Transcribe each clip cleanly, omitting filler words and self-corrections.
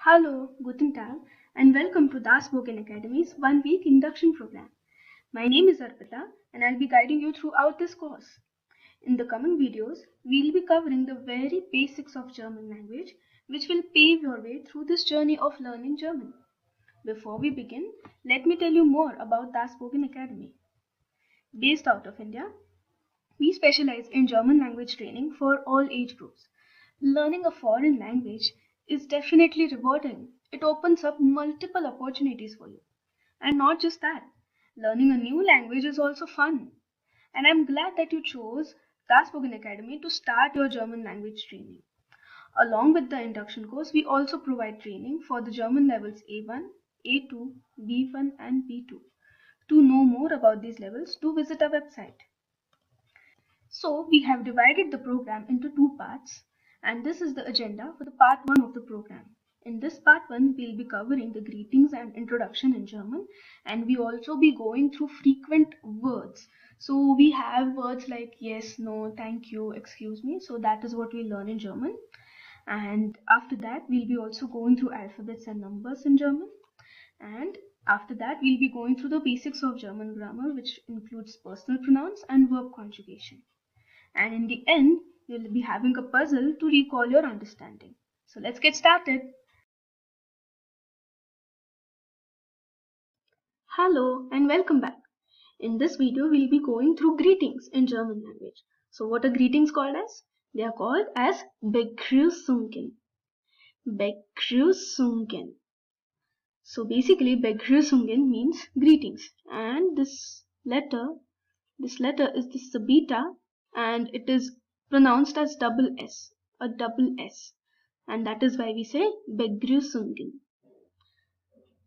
Hallo, guten Tag, and welcome to Das Spoken Academy's 1 week induction program. My name is Arpita, and I'll be guiding you throughout this course. In the coming videos, we'll be covering the very basics of German language, which will pave your way through this journey of learning German. Before we begin, let me tell you more about Das Spoken Academy. Based out of India, we specialize in German language training for all age groups. Learning a foreign language is definitely rewarding. It opens up multiple opportunities for you. And not just that, learning a new language is also fun. And I'm glad that you chose Das Spoken Academy to start your German language training. Along with the induction course, we also provide training for the German levels A1, A2, B1 and B2. To know more about these levels, do visit our website. So we have divided the program into two parts, and this is the agenda for the part 1 of the program. In this part 1, we'll be covering the greetings and introduction in German, and we also be going through frequent words. So we have words like yes, no, thank you, excuse me. So that is what we learn in German. And after that, we'll be also going through alphabets and numbers in German. And after that, we'll be going through the basics of German grammar, which includes personal pronouns and verb conjugation. And in the end, you'll be having a puzzle to recall your understanding. So let's get started. Hello and welcome back. In this video, we'll be going through greetings in German language. So what are greetings called as? They are called as Begrüßungen. Begrüßungen. So basically, Begrüßungen means greetings. And this letter is the beta, and it is pronounced as double S, a double S, and that is why we say Begrüßungen.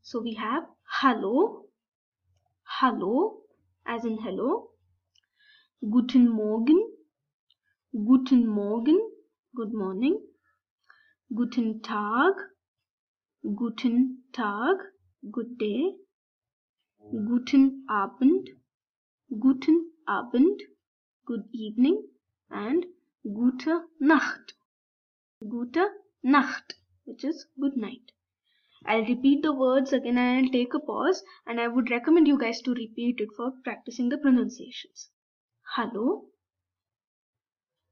So we have hallo, hallo as in hello, guten Morgen, guten Morgen, good morning, guten Tag, guten Tag, good day, guten Abend, guten Abend, good evening, and gute Nacht, gute Nacht, which is good night. I'll repeat the words again and I'll take a pause, and I would recommend you guys to repeat it for practicing the pronunciations. Hallo,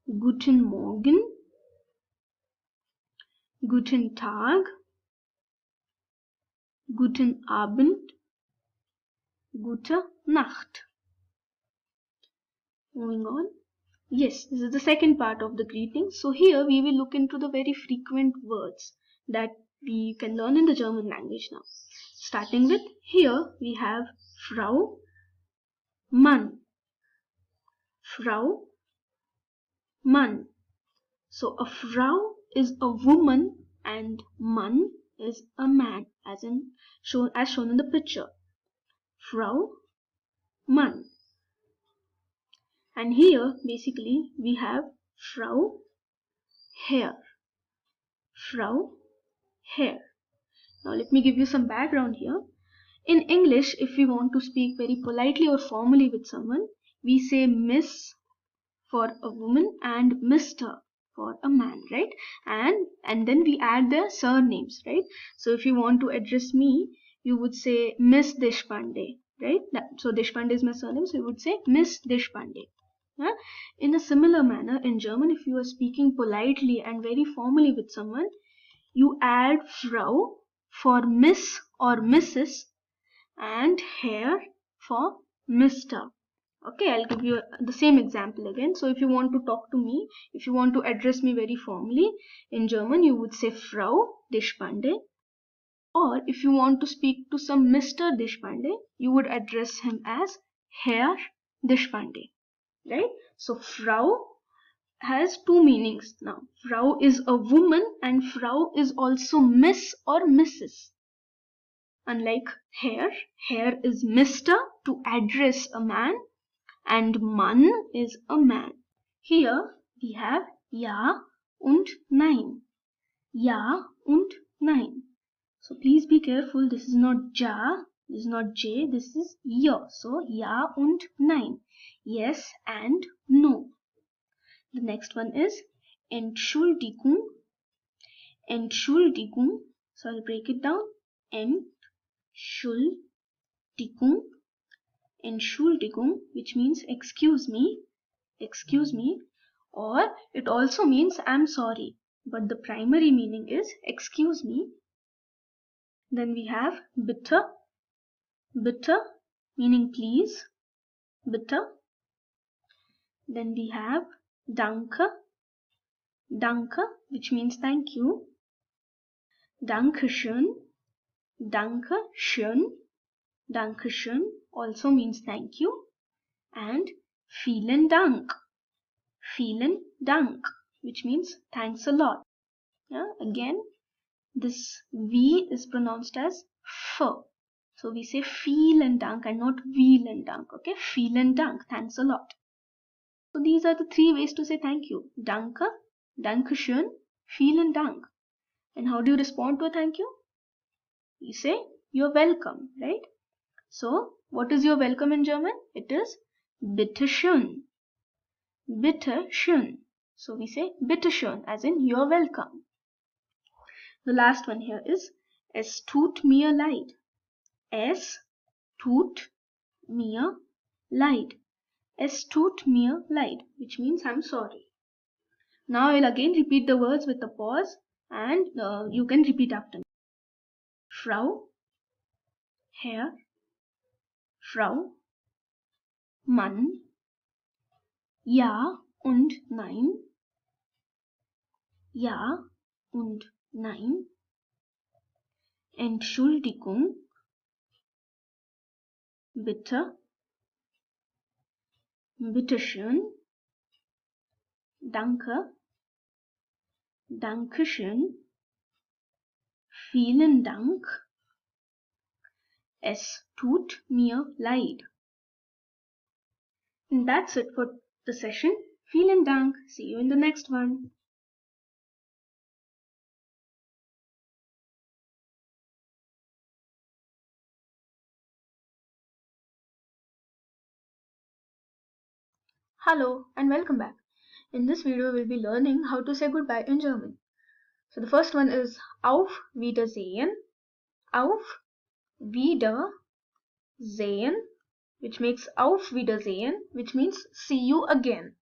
guten Morgen, guten Tag, guten Abend, gute Nacht. Moving on. Yes, this is the second part of the greeting. So here we will look into the very frequent words that we can learn in the German language now. Starting with, here we have Frau, Mann. Frau, Mann. So a Frau is a woman and Mann is a man, as shown in the picture. Frau, Mann. And here basically we have Frau, Herr. Frau, Herr. Now let me give you some background here. In English, if we want to speak very politely or formally with someone, we say Miss for a woman and Mr. for a man, right? And then we add their surnames, right? So if you want to address me, you would say Miss Deshpande, right? So Deshpande is my surname, so you would say Miss Deshpande. Yeah? In a similar manner, in German, if you are speaking politely and very formally with someone, you add Frau for Miss or Mrs. and Herr for Mr. Okay, I'll give you the same example again. So if you want to talk to me, if you want to address me very formally, in German you would say Frau Deshpande. Or if you want to speak to some Mr. Deshpande, you would address him as Herr Deshpande. Right? So Frau has two meanings now. Frau is a woman and Frau is also Miss or Mrs. Unlike Herr, Herr is Mr. to address a man, and Mann is a man. Here we have Ja und Nein. Ja und Nein. So please be careful. This is not Ja, this is not J, this is Ja. So Ja und Nein. Yes and no. The next one is Entschuldigung. Entschuldigung. So I'll break it down. Entschuldigung, Entschuldigung, which means excuse me, or it also means I'm sorry, but the primary meaning is excuse me. Then we have bitte, bitte meaning please, bitte. Then we have danke, danke, which means thank you. Dankeschön, Dankeschön, Dankeschön also means thank you. And vielen Dank, which means thanks a lot. Yeah, again, this V is pronounced as F. So we say vielen Dank and not vielen Dank. Okay, vielen Dank, thanks a lot. So these are the 3 ways to say thank you. Danke, Dankeschön, vielen Dank. And how do you respond to a thank you? You say you're welcome, right? So what is your welcome in German? It is bitteschön. Bitteschön. So we say bitteschön as in you're welcome. The last one here is es tut mir leid. Es tut mir leid. Es tut mir leid, which means I'm sorry. Now I'll again repeat the words with a pause and you can repeat after me. Frau, Herr, Frau, Mann, ja und nein, ja und nein, Entschuldigung, bitte, bitteschön, danke, dankeschön, vielen Dank, es tut mir leid. And that's it for the session. Vielen Dank. See you in the next one. Hello and welcome back. In this video, we'll be learning how to say goodbye in German. So the first one is Auf Wiedersehen. Auf Wiedersehen, which makes Auf Wiedersehen, which means see you again.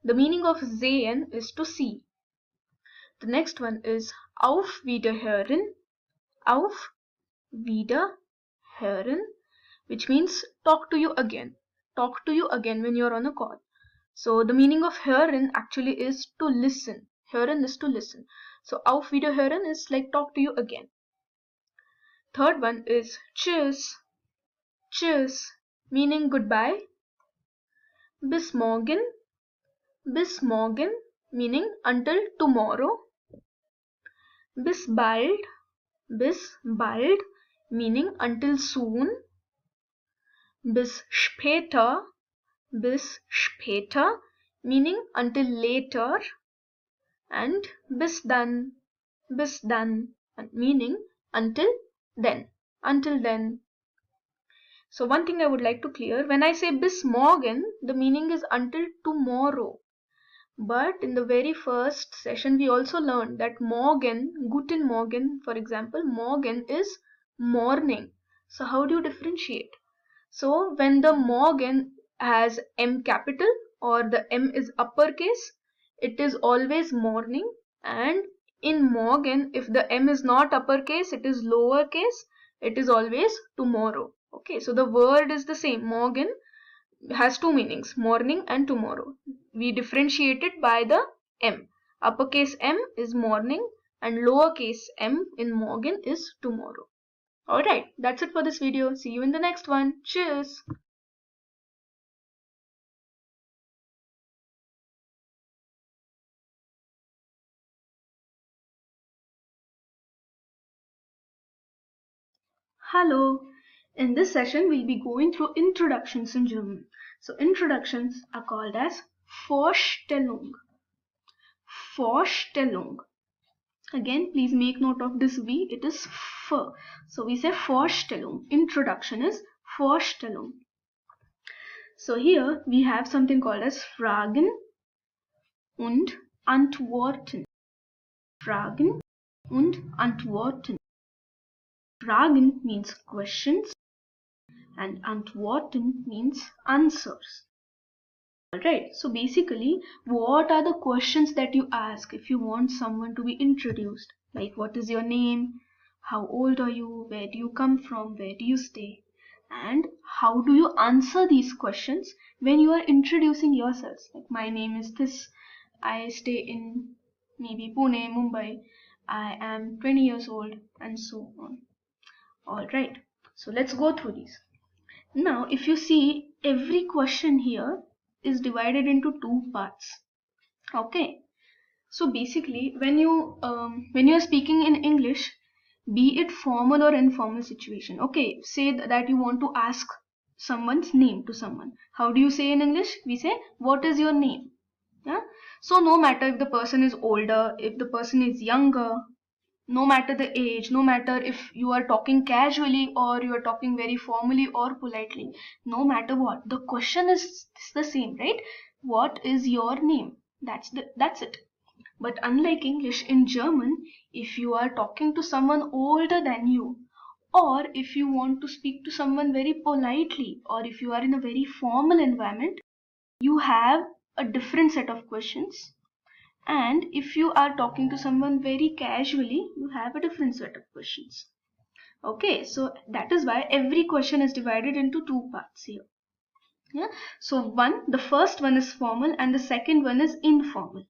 The meaning of sehen is to see. The next one is Auf Wiederhören. Auf Wiederhören, which means talk to you again. Talk to you again when you're on a call. So the meaning of hören actually is to listen. Hören is to listen. So Auf Wiederhören is like talk to you again. Third one is tschüss. Tschüss, meaning goodbye. Bis morgen. Bis morgen, meaning until tomorrow. Bis bald. Bis bald, meaning until soon. Bis später. Bis später, meaning until later. And bis dann, meaning until then, So one thing I would like to clear, when I say bis morgen, the meaning is until tomorrow. But in the very first session, we also learned that morgen, guten Morgen, for example, morgen is morning. So how do you differentiate? So when the morgen has M capital or the M is uppercase, it is always morning. And in morgen, if the M is not uppercase, it is lowercase, it is always tomorrow. Okay, so the word is the same. Morgen has 2 meanings, morning and tomorrow. We differentiate it by the M. Uppercase M is morning and lowercase m in morgen is tomorrow. Alright, that's it for this video. See you in the next one. Cheers! Hello! In this session, we'll be going through introductions in German. So introductions are called as Vorstellung. Vorstellung. Again, please make note of this V. It is F. So we say Vorstellung. Introduction is Vorstellung. So here we have something called as Fragen und Antworten. Fragen und Antworten. Fragen means questions, and antworten means answers. Alright, so basically, what are the questions that you ask if you want someone to be introduced? Like, what is your name? How old are you? Where do you come from? Where do you stay? And how do you answer these questions when you are introducing yourselves? Like, my name is this. I stay in maybe Pune, Mumbai. I am 20 years old, and so on. Alright, so let's go through these. Now, if you see, every question here is divided into two parts. Okay, so basically, when you are speaking in English, be it formal or informal situation. Okay, say that you want to ask someone's name to someone. How do you say in English? We say, "What is your name?" Yeah. So no matter if the person is older, if the person is younger, no matter the age, no matter if you are talking casually or you are talking very formally or politely, no matter what, the question is the same, right? What is your name? That's it. But unlike English, in German, if you are talking to someone older than you, or if you want to speak to someone very politely, or if you are in a very formal environment, you have a different set of questions. And if you are talking to someone very casually, you have a different set of questions. Okay, so that is why every question is divided into two parts here. Yeah. So the first one is formal and the second one is informal.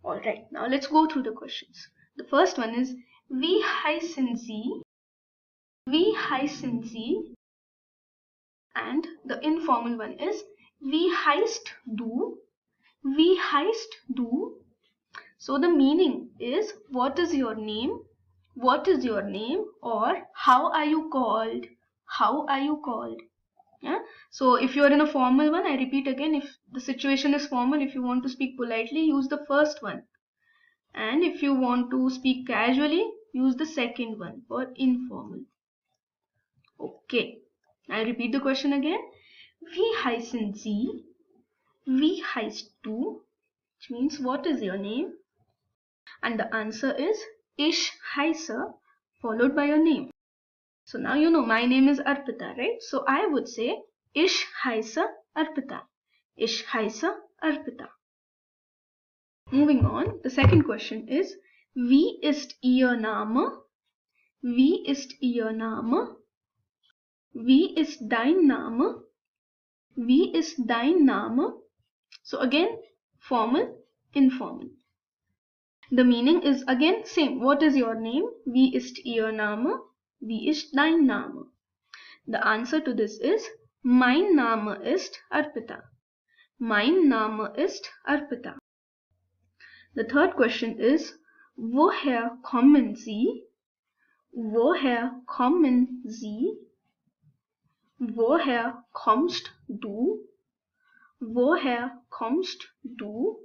Alright, now let's go through the questions. The first one is, wie heißen Sie? Wie heißen Sie? And the informal one is, wie heißt du? Wie heißt du? So the meaning is, what is your name? What is your name? Or how are you called? How are you called? Yeah. So if you are in a formal one, I repeat again, if the situation is formal, if you want to speak politely, use the first one. And if you want to speak casually, use the second one for informal. Okay. I repeat the question again. Wie heißen Sie? Wie heißt du? Which means, what is your name? And the answer is Ich heiße, followed by your name. So now you know my name is Arpita, right? So I would say Ich heiße Arpita. Ich heiße Arpita. Moving on, the second question is, wie ist Ihr Name? Wie ist Ihr Name? Wie ist dein Name? Wie ist dein Name? So again, formal, informal. The meaning is again same. What is your name? Wie ist Ihr Name? Wie ist dein Name? The answer to this is, mein Name ist Arpita. Mein Name ist Arpita. The third question is, woher kommen Sie? Woher kommen Sie? Woher kommst du? Woher kommst du?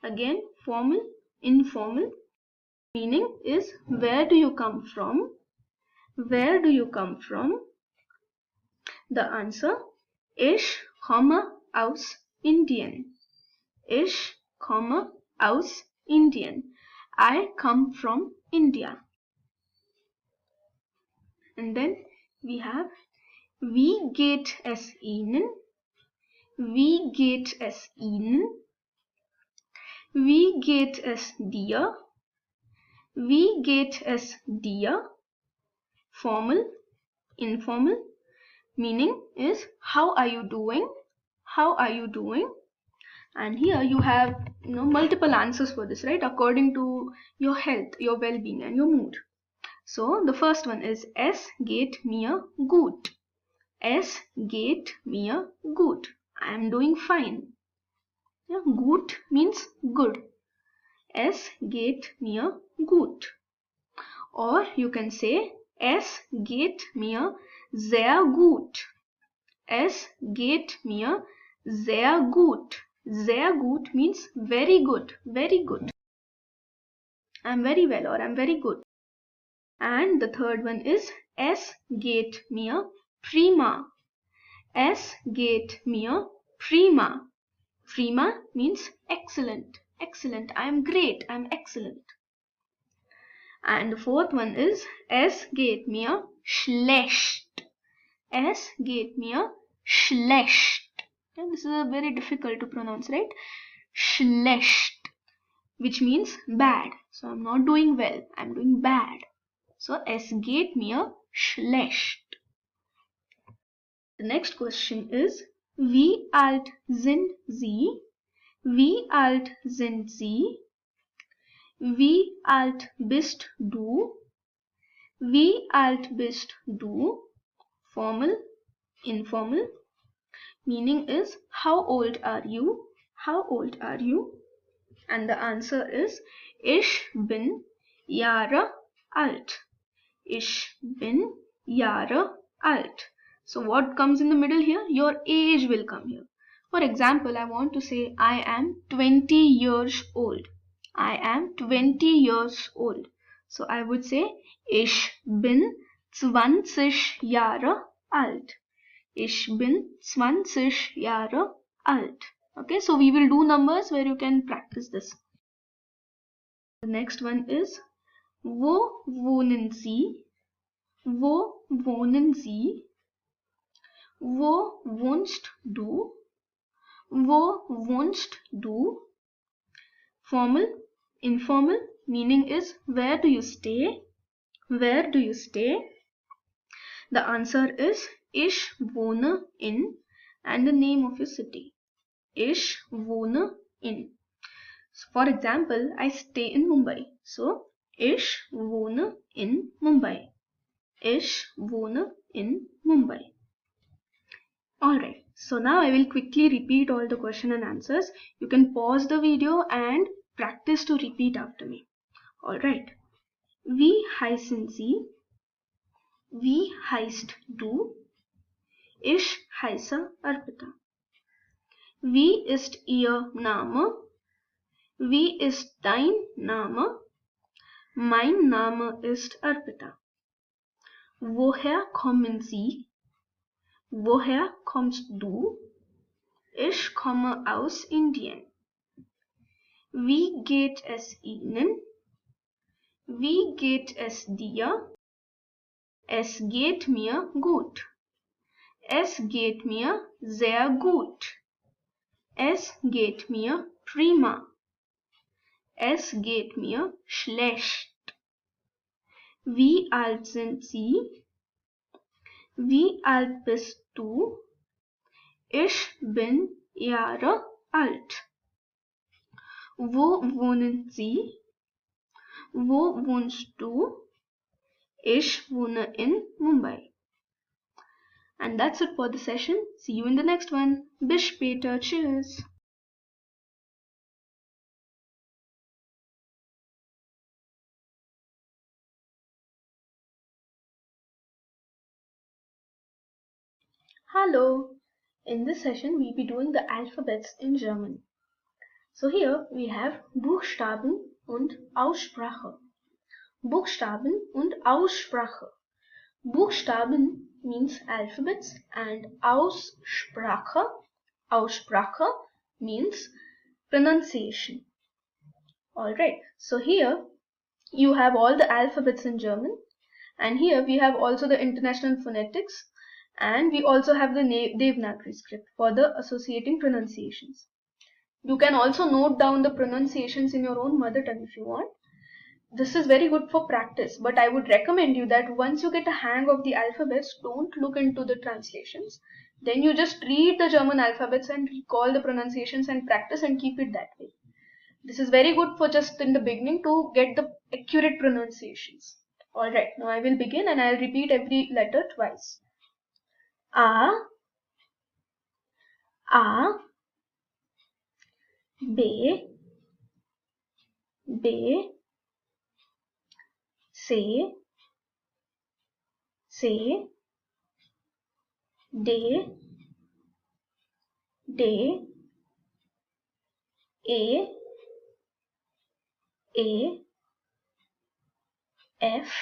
Again, formal, informal. Meaning is, where do you come from? Where do you come from? The answer, ich komme aus Indien. Ich komme aus Indien. I come from India. And then we have, wie geht es Ihnen? Wie geht es Ihnen? Wie geht es dir? Wie geht es dir? Formal, informal. Meaning is, how are you doing? How are you doing? And here you have multiple answers for this, right? According to your health, your well-being and your mood. So the first one is, es geht mir gut. Es geht mir gut. I am doing fine. Yeah, gut means good. Es geht mir gut. Or you can say, es geht mir sehr gut. Es geht mir sehr gut. Sehr gut means very good, very good. I'm very well or I'm very good. And the third one is, es geht mir prima. Es geht mir prima. Prima means excellent. Excellent. I am great. I am excellent. And the fourth one is, es geht mir schlecht. S geht mir schlecht. And this is a very difficult to pronounce, right? Schlecht, which means bad. So I'm not doing well, I'm doing bad. So es geht mir schlecht. The next question is, wie alt sind Sie? Wie alt sind Sie? Wie alt bist du? Wie alt bist du? Formal, informal. Meaning is, how old are you? How old are you? And the answer is, ich bin Jahre alt. Ich bin Jahre alt. So what comes in the middle here? Your age will come here. For example, I want to say I am 20 years old. I am 20 years old. So I would say ich bin 20 Jahre alt. Ich bin 20 Jahre alt. Okay, so we will do numbers where you can practice this. The next one is, wo wohnen Sie? Wo wohnen Sie? Wo wohnst du? Wo wohnst du? Formal, informal. Meaning is, where do you stay? Where do you stay? The answer is, ich wohne in, and the name of your city. Ich wohne in. So for example, I stay in Mumbai. So, ich wohne in Mumbai. Ich wohne in Mumbai. Alright, so now I will quickly repeat all the question and answers. You can pause the video and practice to repeat after me. Alright. Wie heißen Sie? Wie heißt du? Ich heiße Arpita. Wie ist Ihr Name? Wie ist dein Name? Mein Name ist Arpita. Woher kommen Sie? Woher kommst du? Ich komme aus Indien. Wie geht es Ihnen? Wie geht es dir? Es geht mir gut. Es geht mir sehr gut. Es geht mir prima. Es geht mir schlecht. Wie alt sind Sie? Wie alt bist du? Ich bin Jahre alt. Wo wohnen Sie? Wo wohnst du? Ich wohne in Mumbai. And that's it for the session. See you in the next one. Bis später. Tschüss. Hello. In this session, we'll be doing the alphabets in German. So here we have Buchstaben und Aussprache. Buchstaben und Aussprache. Buchstaben means alphabets and Aussprache means pronunciation. Alright, so here you have all the alphabets in German, and here we have also the international phonetics, and we also have the Devanagari script for the associating pronunciations. You can also note down the pronunciations in your own mother tongue if you want. This is very good for practice, but I would recommend you that once you get a hang of the alphabets, don't look into the translations. Then you just read the German alphabets and recall the pronunciations and practice and keep it that way. This is very good for just in the beginning to get the accurate pronunciations. Alright, now I will begin and I will repeat every letter twice. A, B, C, D, E, F,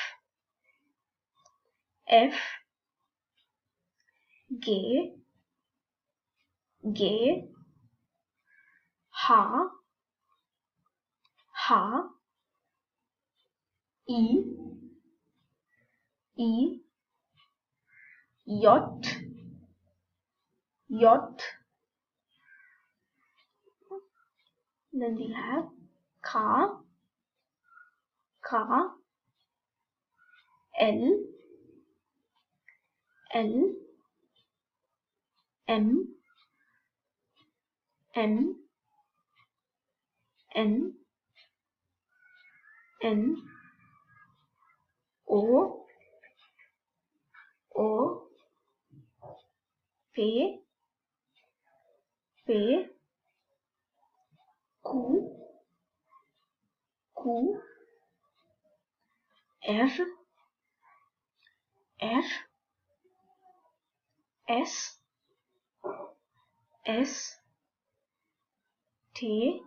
G, H, I, yacht, yacht. Then we have car, car, L, L, M, M, N, N, O, O, P, P, Q, Q, R, R, S, S, T,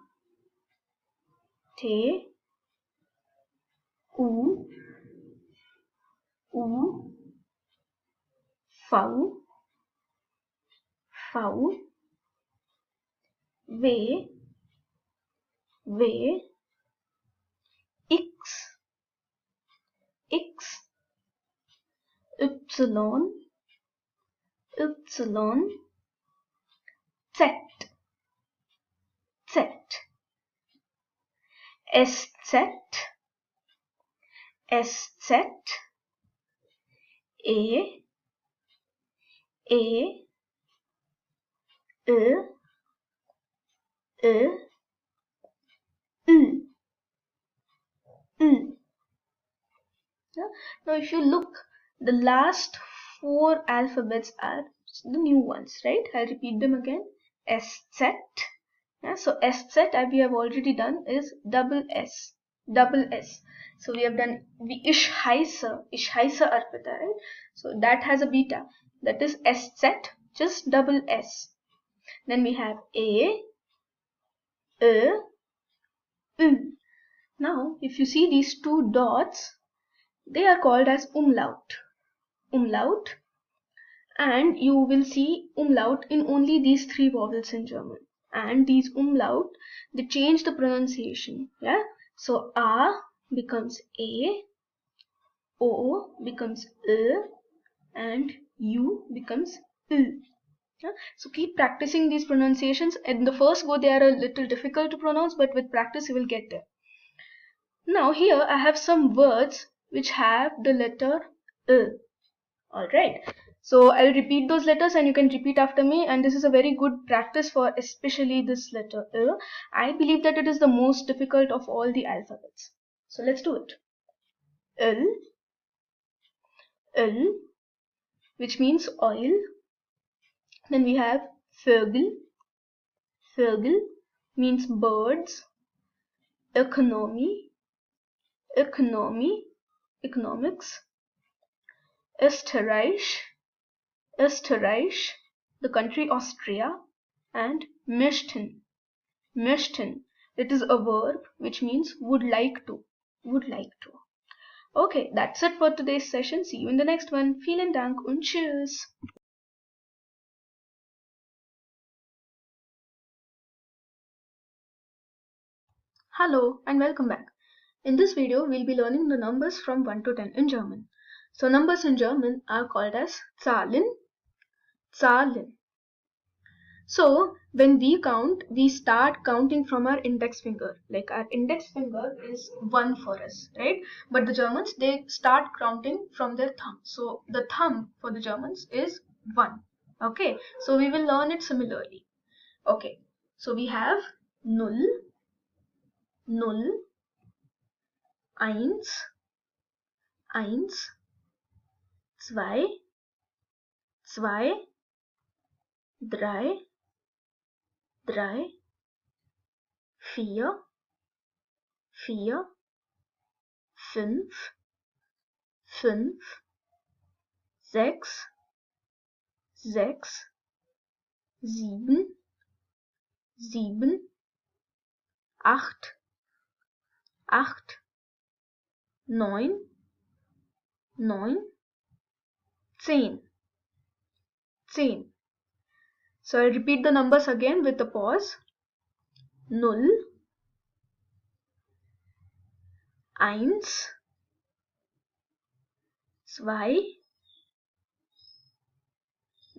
T, U, U, V, V, V, V, X, X, Y, Y, Z, Z, SZ, SZ, A, E, U, U. Yeah? Now if you look, the last 4 alphabets are the new ones, right? I'll repeat them again. SZ. Yeah? So SZ, as we have already done, is double S. Double S. So we have done the ish heiser arpita, right? So that has a beta. That is SZ, just double S. Then we have A, U. Now, if you see these 2 dots, they are called as umlaut. Umlaut. And you will see umlaut in only these 3 vowels in German. And these umlaut, they change the pronunciation. Yeah. So A becomes A, O becomes and U becomes U. Yeah? So keep practicing these pronunciations. In the first go, they are a little difficult to pronounce, but with practice you will get there. Now here I have some words which have the letter Alright. So I'll repeat those letters and you can repeat after me, and this is a very good practice for especially this letter I believe that it is the most difficult of all the alphabets. So let's do it. L, which means oil. Then we have Vögel. Vögel means birds. Economy. Economy, economics. Österreich. Österreich, the country Austria. And möchten. Möchten, it is a verb which means would like to. Would like to. Okay, that's it for today's session. See you in the next one. Vielen Dank und tschüss. Hello and welcome back. In this video, we'll be learning the numbers from 1 to 10 in German. So numbers in German are called as Zahlen. Zahlen. So when we count, we start counting from our index finger. Like our index finger is 1 for us, right? But the Germans, they start counting from their thumb. So the thumb for the Germans is 1. Okay, so we will learn it similarly. Okay, so we have null, null, eins, eins, zwei, zwei, drei, drei, vier, vier, fünf, fünf, sechs, sechs, sieben, sieben, acht, acht, neun, neun, 10. 10. So I'll repeat the numbers again with a pause. Null, eins, zwei,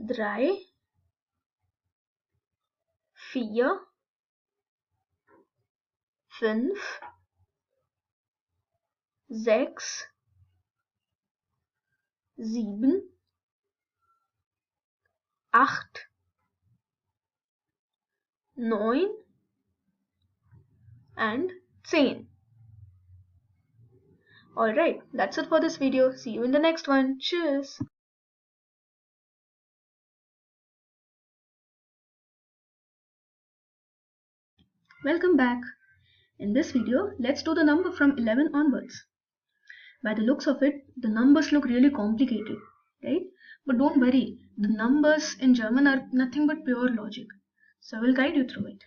3, 4, 5, 6, 7, 8, 9 and 10. Alright, that's it for this video. See you in the next one. Cheers! Welcome back. In this video, let's do the number from 11 onwards. By the looks of it, the numbers look really complicated, right? But don't worry, the numbers in German are nothing but pure logic. So I will guide you through it.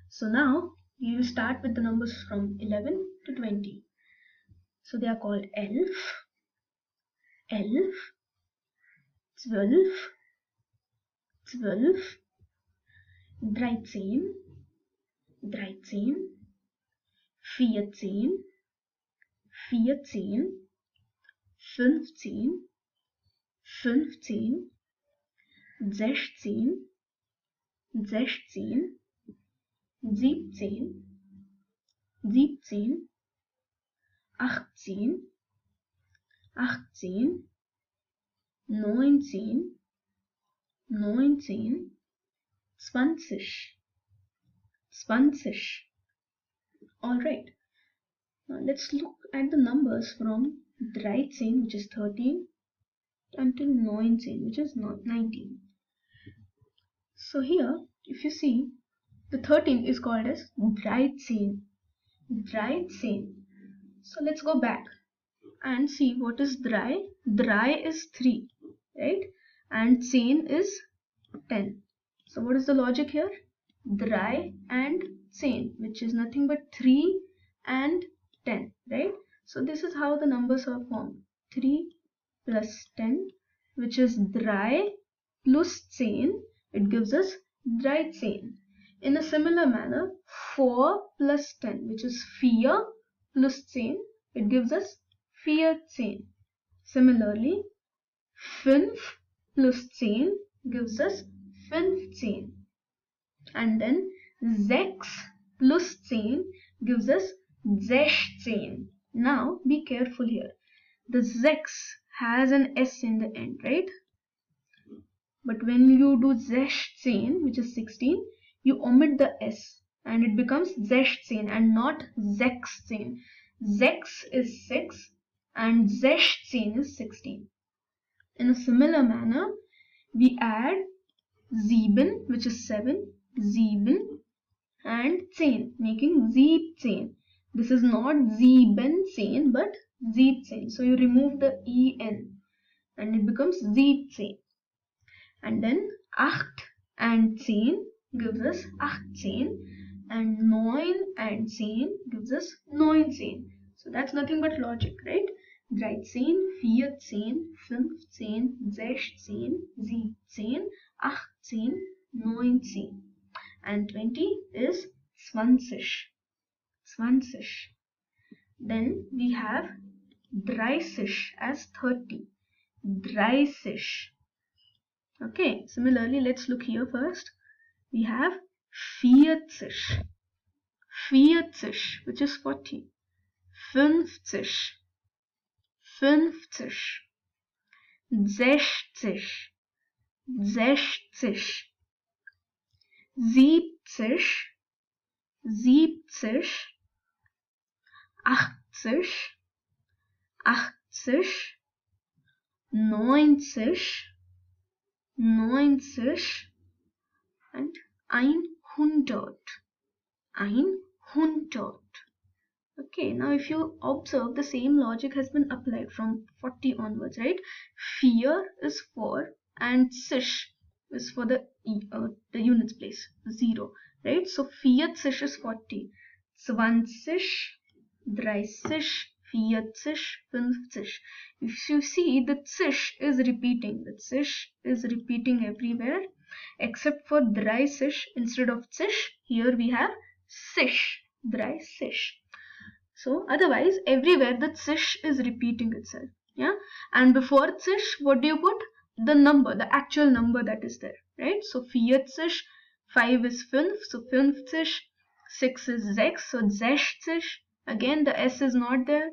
So now, we will start with the numbers from 11 to 20. So they are called 11, 11, 12, 12, 13, 13, 14, 14, 15, 15, 16, 16, 17, 17, 18, 18, 19, 19, 20, 20. Alright, now let's look at the numbers from 13, which is 13, until 19, which is 19. So here, if you see, the 13 is called as 13. 13. So let's go back and see what is 3. 3 is 3, right? And 10 is 10. So what is the logic here? 3 and 10, which is nothing but 3 and 10, right? So this is how the numbers are formed. 3 plus 10, which is 3 plus 10, it gives us 13. In a similar manner, 4 plus 10, which is 4 plus 10, it gives us 14. Similarly, 5 plus 10 gives us 15. And then 6 plus 10 gives us 16. Now be careful here. The 6 has an S in the end, right? But when you do 16, which is 16, you omit the S and it becomes 16 and not 16. 6 is 6 and 16 is 16. In a similar manner, we add 7, which is 7, 7 and 10, making 17. This is not 17 but 17. So you remove the en and it becomes 17. And then 8 and 10 gives us 18, and 9 and 10 gives us 19. So that's nothing but logic, right? 13, 14, 15, 16, 17, 18, 19. And 20 is 20. 20. Then we have 30 as 30. 30. Okay, similarly, let's look here first. We have 40. 40, which is 40. 50. 50. 60. 60. 70. 70. 80. 80. 90. 90 and 100. 100. Okay, now if you observe, the same logic has been applied from 40 onwards, right? 4 is 4 and 6 is for the units place, 0, right? So 40 is 40. 20, 30, 40, 50. If you see, the tsish is repeating. The tsish is repeating everywhere except for dry sish. Instead of tsish, here we have sish, dry sish. So otherwise, everywhere the tsish is repeating itself. Yeah. And before tsish, what do you put? the number, the actual number that is there, right? So 40, 5 is 5, so 50, 6 is 6, so 60. Again, the S is not there.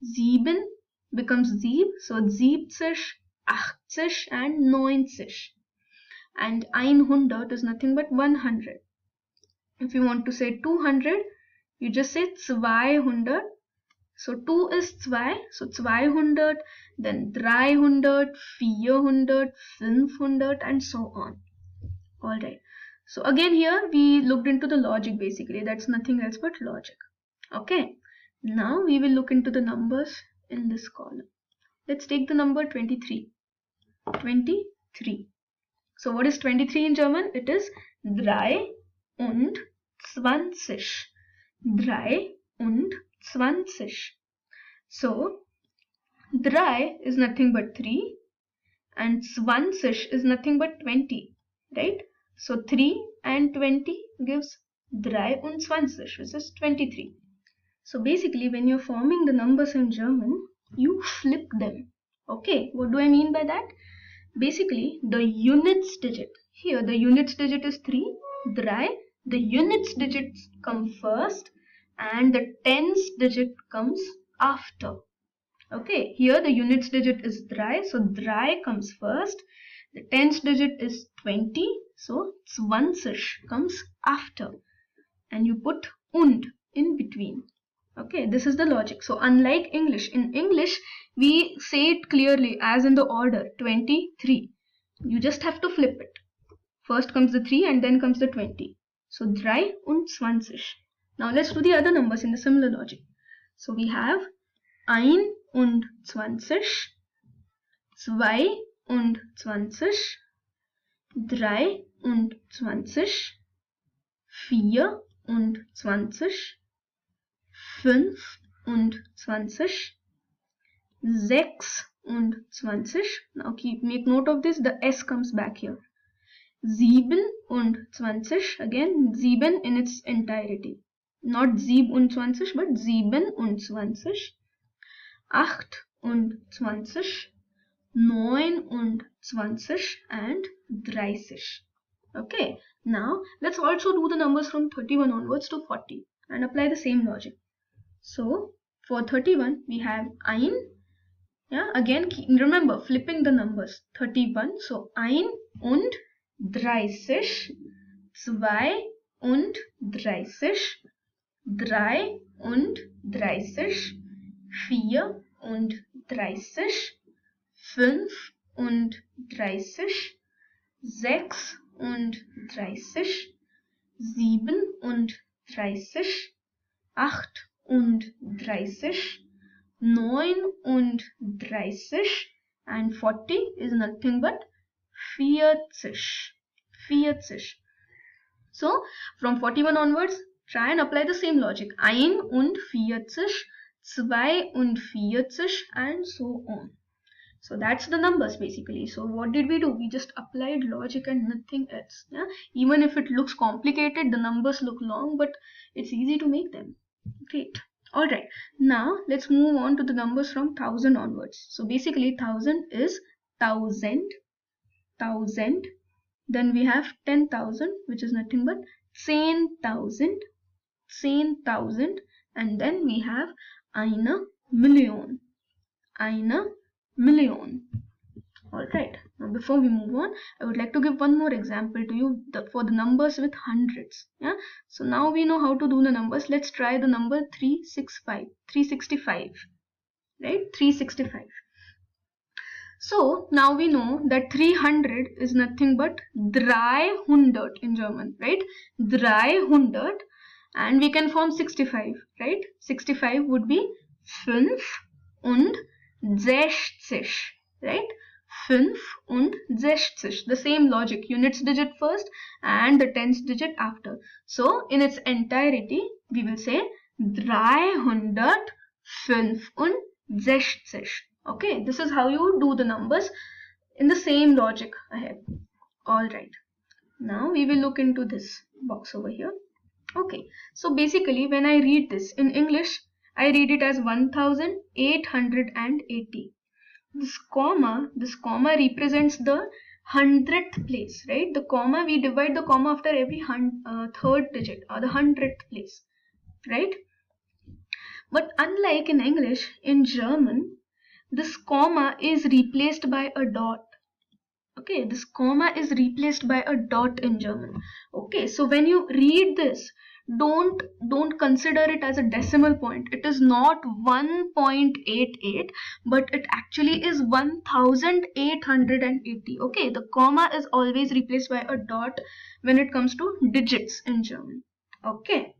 7 becomes 7, so 70, 80 and 90. And 100 is nothing but 100. If you want to say 200, you just say 200. So 2 is 2, so 200, then 300, 400, 500 and so on. Alright, so again here we looked into the logic basically, that's nothing else but logic. Okay, now we will look into the numbers in this column. Let's take the number 23. 23. So what is 23 in German? It is 23. 23. So 3 is nothing but 3 and 20 is nothing but 20, right? So 3 and 20 gives 23, which is 23. So basically when you're forming the numbers in German, you flip them. Okay, what do I mean by that? Basically the units digit, here the units digit is 3, the units digits come first and the tens digit comes after. Okay, here the units digit is 3, so 3 comes first, the tens digit is 20, so 20 comes after, and you put und in between. Okay, this is the logic. So unlike English, in English we say it clearly as in the order 23. You just have to flip it. First comes the 3 and then comes the 20. So 23. Now let's do the other numbers in the similar logic. So we have 21, 22, 23, 24, 25, 26. Now make note of this, the S comes back here. 27, again 7 in its entirety. Not 27, but 27. 28, 29 and 30. Okay, now let's also do the numbers from 31 onwards to 40 and apply the same logic. So for 31 we have ein. Yeah, again remember flipping the numbers. 31, so ein und 30, 32, 33, 33, 34, 35, 35, 36, 37, 38, 39 and 40 is nothing but 40. 40. So from 41 onwards, try and apply the same logic. 41, 42 and so on. So that's the numbers basically. So what did we do? We just applied logic and nothing else. Yeah? Even if it looks complicated, the numbers look long, but it's easy to make them. Great. Alright, now let's move on to the numbers from 1000 onwards. So basically 1000 is 1000, 1000. Then we have 10,000, which is nothing but 10,000, 10,000. And then we have eine Million, eine Million. Alright, now before we move on, I would like to give one more example to you for the numbers with hundreds. Yeah, so now we know how to do the numbers. Let's try the number 365, right? 365. So now we know that 300 is nothing but 300 in German, right? 300, and we can form 65, right? 65 would be 65, right? 65. The same logic, units digit first and the tens digit after. So in its entirety, we will say 365. Okay, this is how you do the numbers in the same logic ahead. Alright, now we will look into this box over here. Okay, so basically when I read this in English, I read it as 1880. this comma represents the 100th place, right? The comma, we divide the comma after every third digit, or the 100th place, right? But unlike in English, in German, this comma is replaced by a dot. Okay, this comma is replaced by a dot in German. Okay, so when you read this, don't consider it as a decimal point. It is not 1.88, but it actually is 1880. Okay, the comma is always replaced by a dot when it comes to digits in German. Okay,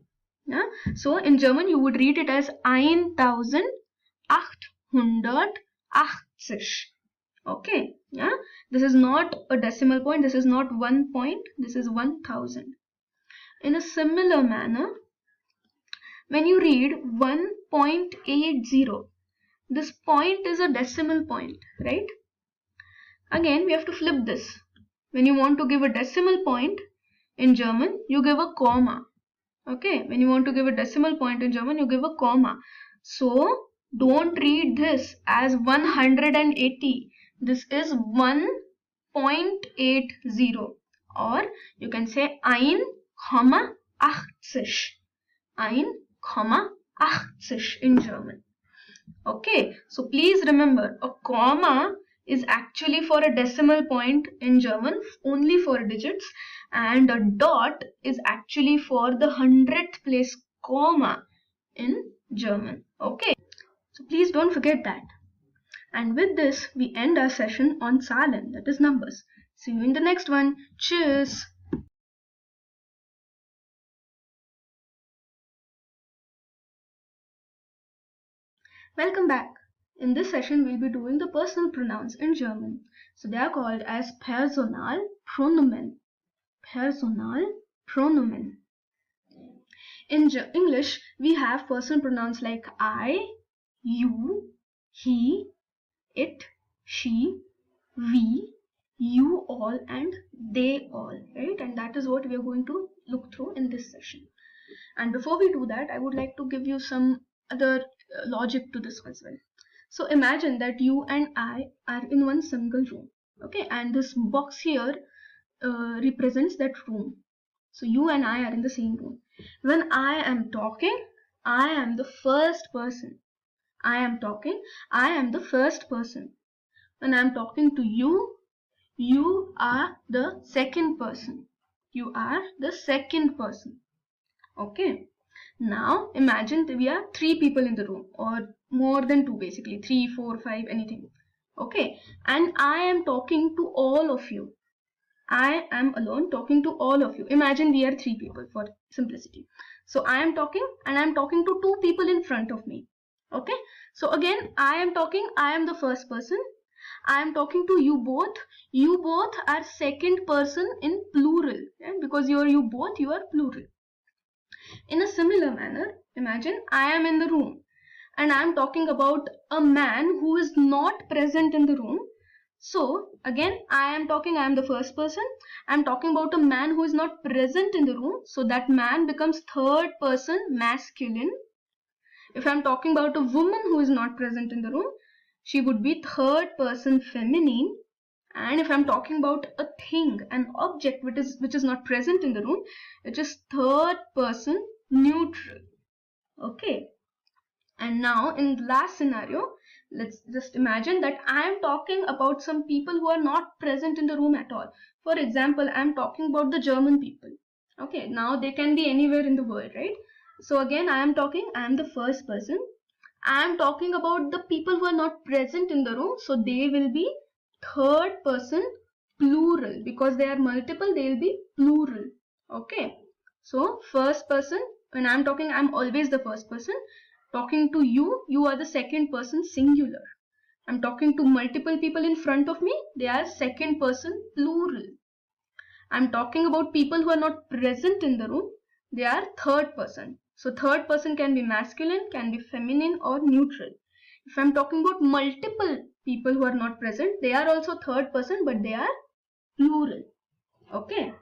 yeah. So in German you would read it as 1880. Okay, yeah, this is not a decimal point, this is not 1 point, this is 1000. In a similar manner, when you read 1.80, this point is a decimal point, right? Again, we have to flip this. When you want to give a decimal point in German, you give a comma. Okay, when you want to give a decimal point in German, you give a comma. So don't read this as 180. This is 1.80, or you can say 1,80. 1,80 in German. Okay, so please remember, a comma is actually for a decimal point in German, only for digits, and a dot is actually for the 100th place comma in German. Okay, so please don't forget that. And with this, we end our session on Zahlen, that is numbers. See you in the next one. Cheers! Welcome back. In this session, we'll be doing the personal pronouns in German. So they are called as Personalpronomen. Personalpronomen. In English, we have personal pronouns like I, you, he, it, she, we, you all, and they all, right? And that is what we are going to look through in this session. And before we do that, I would like to give you some other logic to this as well. So imagine that you and I are in one single room, okay, and this box here represents that room. So you and I are in the same room. When I am talking, I am the first person. I am talking, I am the first person. When I am talking to you, you are the second person. You are the second person. Okay. Now imagine that we are 3 people in the room, or more than 2, basically 3, 4, 5, anything. Okay. And I am talking to all of you. I am alone talking to all of you. Imagine we are 3 people for simplicity. So I am talking, and I am talking to 2 people in front of me. Okay. So again, I am talking, I am the first person. I am talking to you both. You both are second person in plural. Yeah? Because you are plural. In a similar manner, imagine I am in the room and I am talking about a man who is not present in the room. So again, I am talking, I am the first person. I am talking about a man who is not present in the room. So that man becomes third person masculine. If I am talking about a woman who is not present in the room, she would be third person feminine. And if I'm talking about a thing, an object which is not present in the room, it is third person neutral. Okay. And now in the last scenario, let's just imagine that I am talking about some people who are not present in the room at all. For example, I am talking about the German people. Okay. Now they can be anywhere in the world, right? So again, I am the first person. I am talking about the people who are not present in the room. So they will be third person plural. Because they are multiple, they will be plural. Okay. So first person, when I am talking, I am always the first person. Talking to you, you are the second person singular. I am talking to multiple people in front of me, they are second person plural. I am talking about people who are not present in the room, they are third person. So third person can be masculine, can be feminine, or neutral. If I am talking about multiple people who are not present, they are also third person, but they are plural. Okay.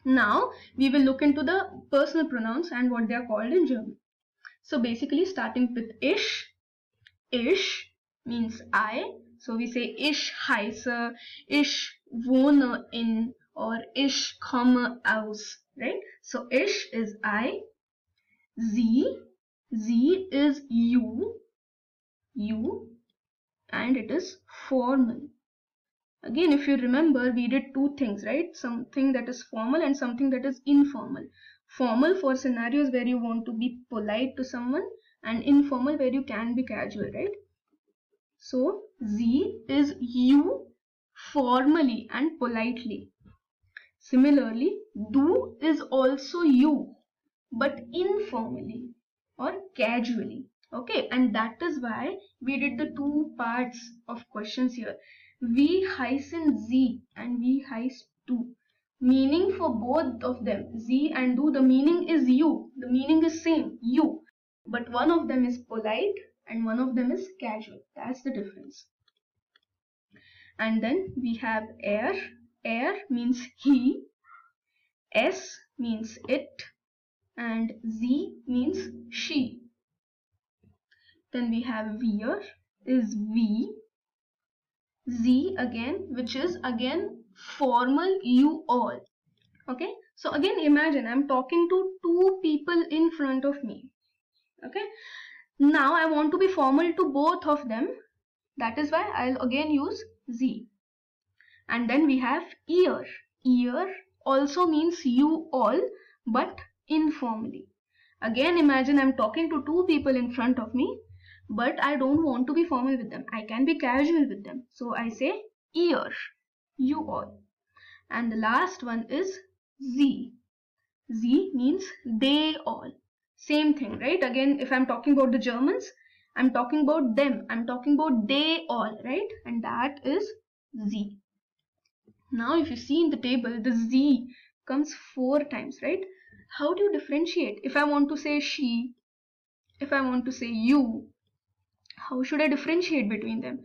Now we will look into the personal pronouns and what they are called in German. So basically, starting with ich. Ich means I. So we say ich heiße, ich wohne in, or ich komme aus, right? So ich is I, sie is you, and it is formal. Again, if you remember, we did two things, right? Something that is formal and something that is informal. Formal for scenarios where you want to be polite to someone, and informal where you can be casual, right? So sie is you formally and politely. Similarly, du is also you, but informally or casually. Okay, and that is why we did the two parts of questions here. Wie heißen sie and wie heißt du. Meaning for both of them, sie and du, the meaning is you. The meaning is same, you. But one of them is polite and one of them is casual. That's the difference. And then we have er. Er means he. S means it. And Z means she. Then we have wir is we. Z again, which is again formal you all. Okay, so again imagine I'm talking to two people in front of me. Okay, now I want to be formal to both of them. That is why I'll again use Z. And then we have ear. Ear also means you all, but informally. Again imagine I'm talking to two people in front of me, but I don't want to be formal with them. I can be casual with them. So I say ear, you all. And the last one is Z. Z means they all. Same thing, right? Again, if I'm talking about the Germans, I'm talking about them. I'm talking about they all, right? And that is Z. Now if you see in the table, the Z comes 4 times, right? How do you differentiate? If I want to say she, if I want to say you, how should I differentiate between them?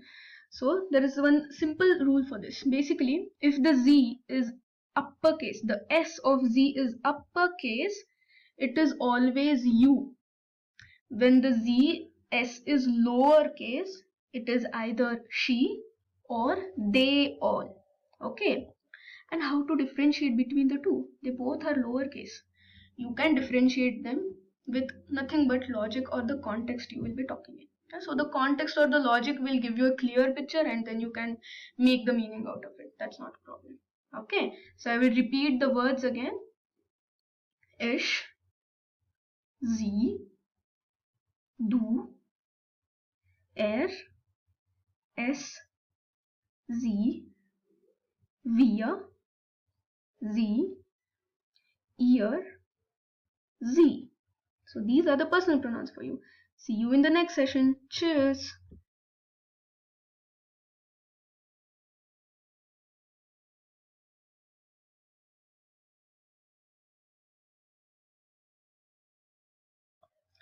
So there is one simple rule for this. Basically, if the Z is uppercase, the S of Z is uppercase, it is always you. When the Z S is lowercase, it is either she or they all. Okay. And how to differentiate between the two? They both are lowercase. You can differentiate them with nothing but logic or the context you will be talking in. So the context or the logic will give you a clear picture and then you can make the meaning out of it. That's not a problem. Okay, so I will repeat the words again. Ich, sie, du, er, es, sie, wir, sie, ihr, sie. So these are the personal pronouns for you. See you in the next session. Cheers.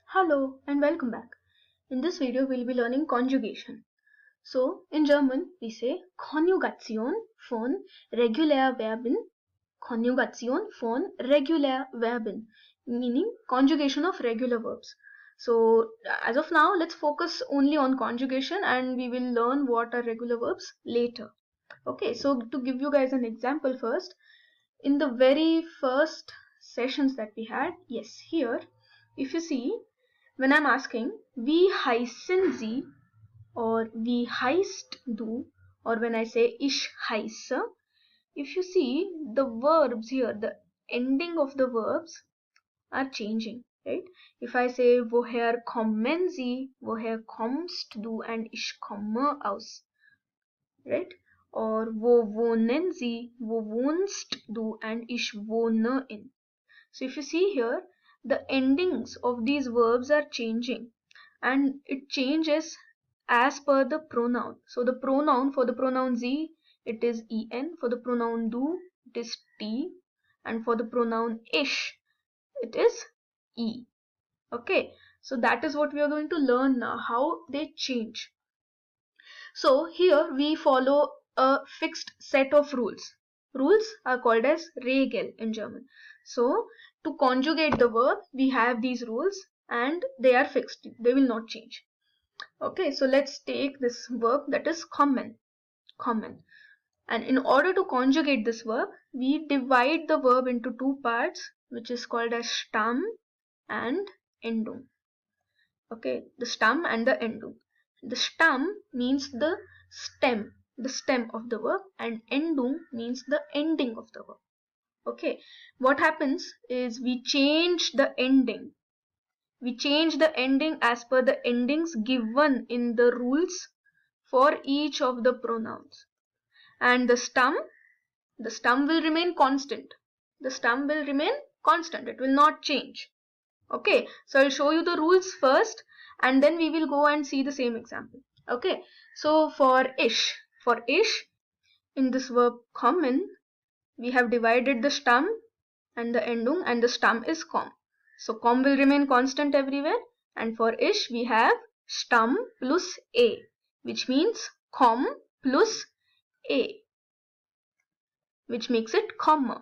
Hello and welcome back. In this video we'll be learning conjugation. So in German we say Konjugation von Regulärverben. Konjugation von Regulärverben, meaning conjugation of regular verbs. So as of now, let's focus only on conjugation and we will learn what are regular verbs later. Okay, so to give you guys an example first, in the very first sessions that we had, yes, here, if you see, when I'm asking, wie heißen Sie or wie heißt du, or when I say ich heiße, if you see the verbs here, the ending of the verbs are changing, right? If I say woher kommen Sie, woher kommst du, and ich komme aus, right? Or wo wohnen Sie, wo wohnst du, and ich wohne in. So if you see here, the endings of these verbs are changing and it changes as per the pronoun. So the pronoun, for the pronoun Sie, it is en, for the pronoun du, it is t, and for the pronoun ich, it is e. Okay, so that is what we are going to learn now, how they change. So here we follow a fixed set of rules. Rules are called as Regel in German. So to conjugate the verb, we have these rules and they are fixed. They will not change. Okay, so let's take this verb that is kommen. And in order to conjugate this verb, we divide the verb into two parts, which is called as Stamm and Endung. Okay, the Stamm and the Endung. The Stamm means the stem of the verb, and Endung means the ending of the verb. Okay, what happens is we change the ending. We change the ending as per the endings given in the rules for each of the pronouns. And the stem will remain constant. The stem will remain constant. It will not change. Okay, so I'll show you the rules first and then we will go and see the same example. Okay, so for ish in this verb kommen, we have divided the stem and the endung, and the stem is kom. So kom will remain constant everywhere, and for ish we have stem plus a, which means kom plus a, which makes it komme.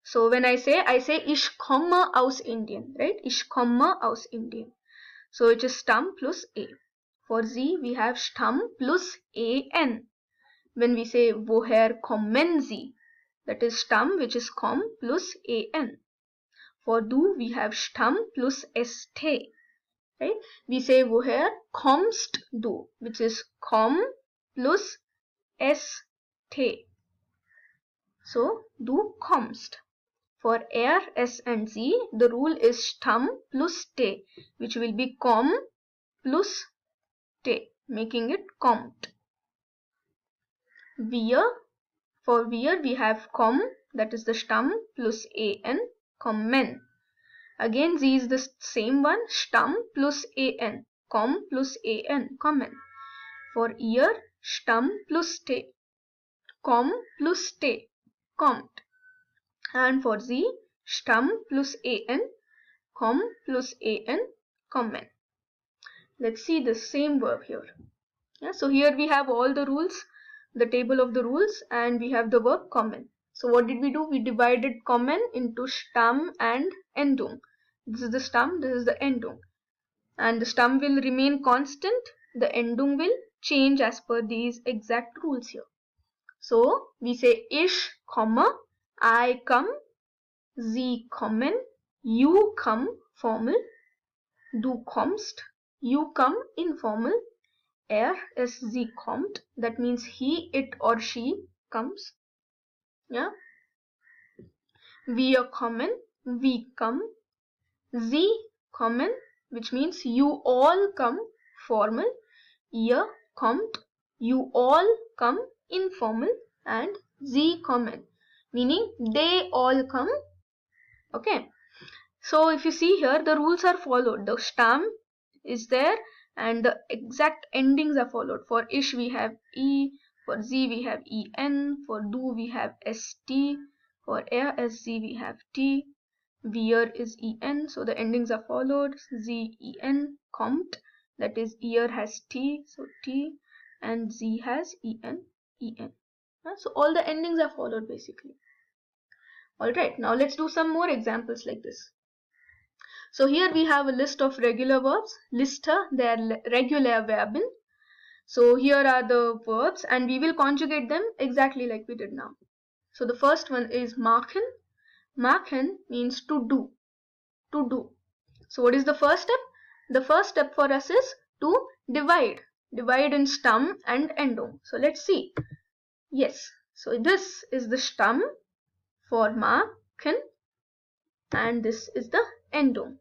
So when I say ich komme aus Indien, right? Ich komme aus Indien. So it is stem plus a. For sie we have stem plus an. When we say woher kommen sie, that is stem which is kom plus an. For du we have stem plus st. Right? We say woher kommst du, which is kom plus st. So du kommst. For er, s and z, the rule is stem plus t, which will be kom plus t, making it kommt. Wir, for wir we have kom, that is the stem plus an, kommen. Again z is the same one, stem plus an, kom plus an, kommen. For ihr, stem plus t, kom plus t, kommt. And for sie, stem plus an, kom plus an, kommen. Let's see the same verb here. Yeah, so here we have all the rules, the table of the rules, and we have the verb kommen. So what did we do? We divided kommen into stem and endung. This is the stem, this is the endung. And the stem will remain constant, the endung will change as per these exact rules here. So we say ich komme, I come, sie kommen, you come formal, du kommst, you come informal, er, es, sie kommt, that means he, it or she comes. Yeah. Wir kommen, we come, sie kommen, which means you all come formal, ihr kommt, you all come informal, and sie kommen, meaning they all come. Okay, so if you see here, the rules are followed. The stem is there and the exact endings are followed. For ish we have e, for z we have en, for du we have st, for er, s, z we have t, wir is en, so the endings are followed. Z, en, kommt, that is ear has t, so t, and z has en. So all the endings are followed basically. Alright, now let's do some more examples like this. So here we have a list of regular verbs. Liste der regular Verben. So here are the verbs and we will conjugate them exactly like we did now. So the first one is machen. Machen means to do. To do. So what is the first step? The first step for us is to divide. Divide in stem and endung. So let's see. Yes. So this is the stem for machen and this is the endung.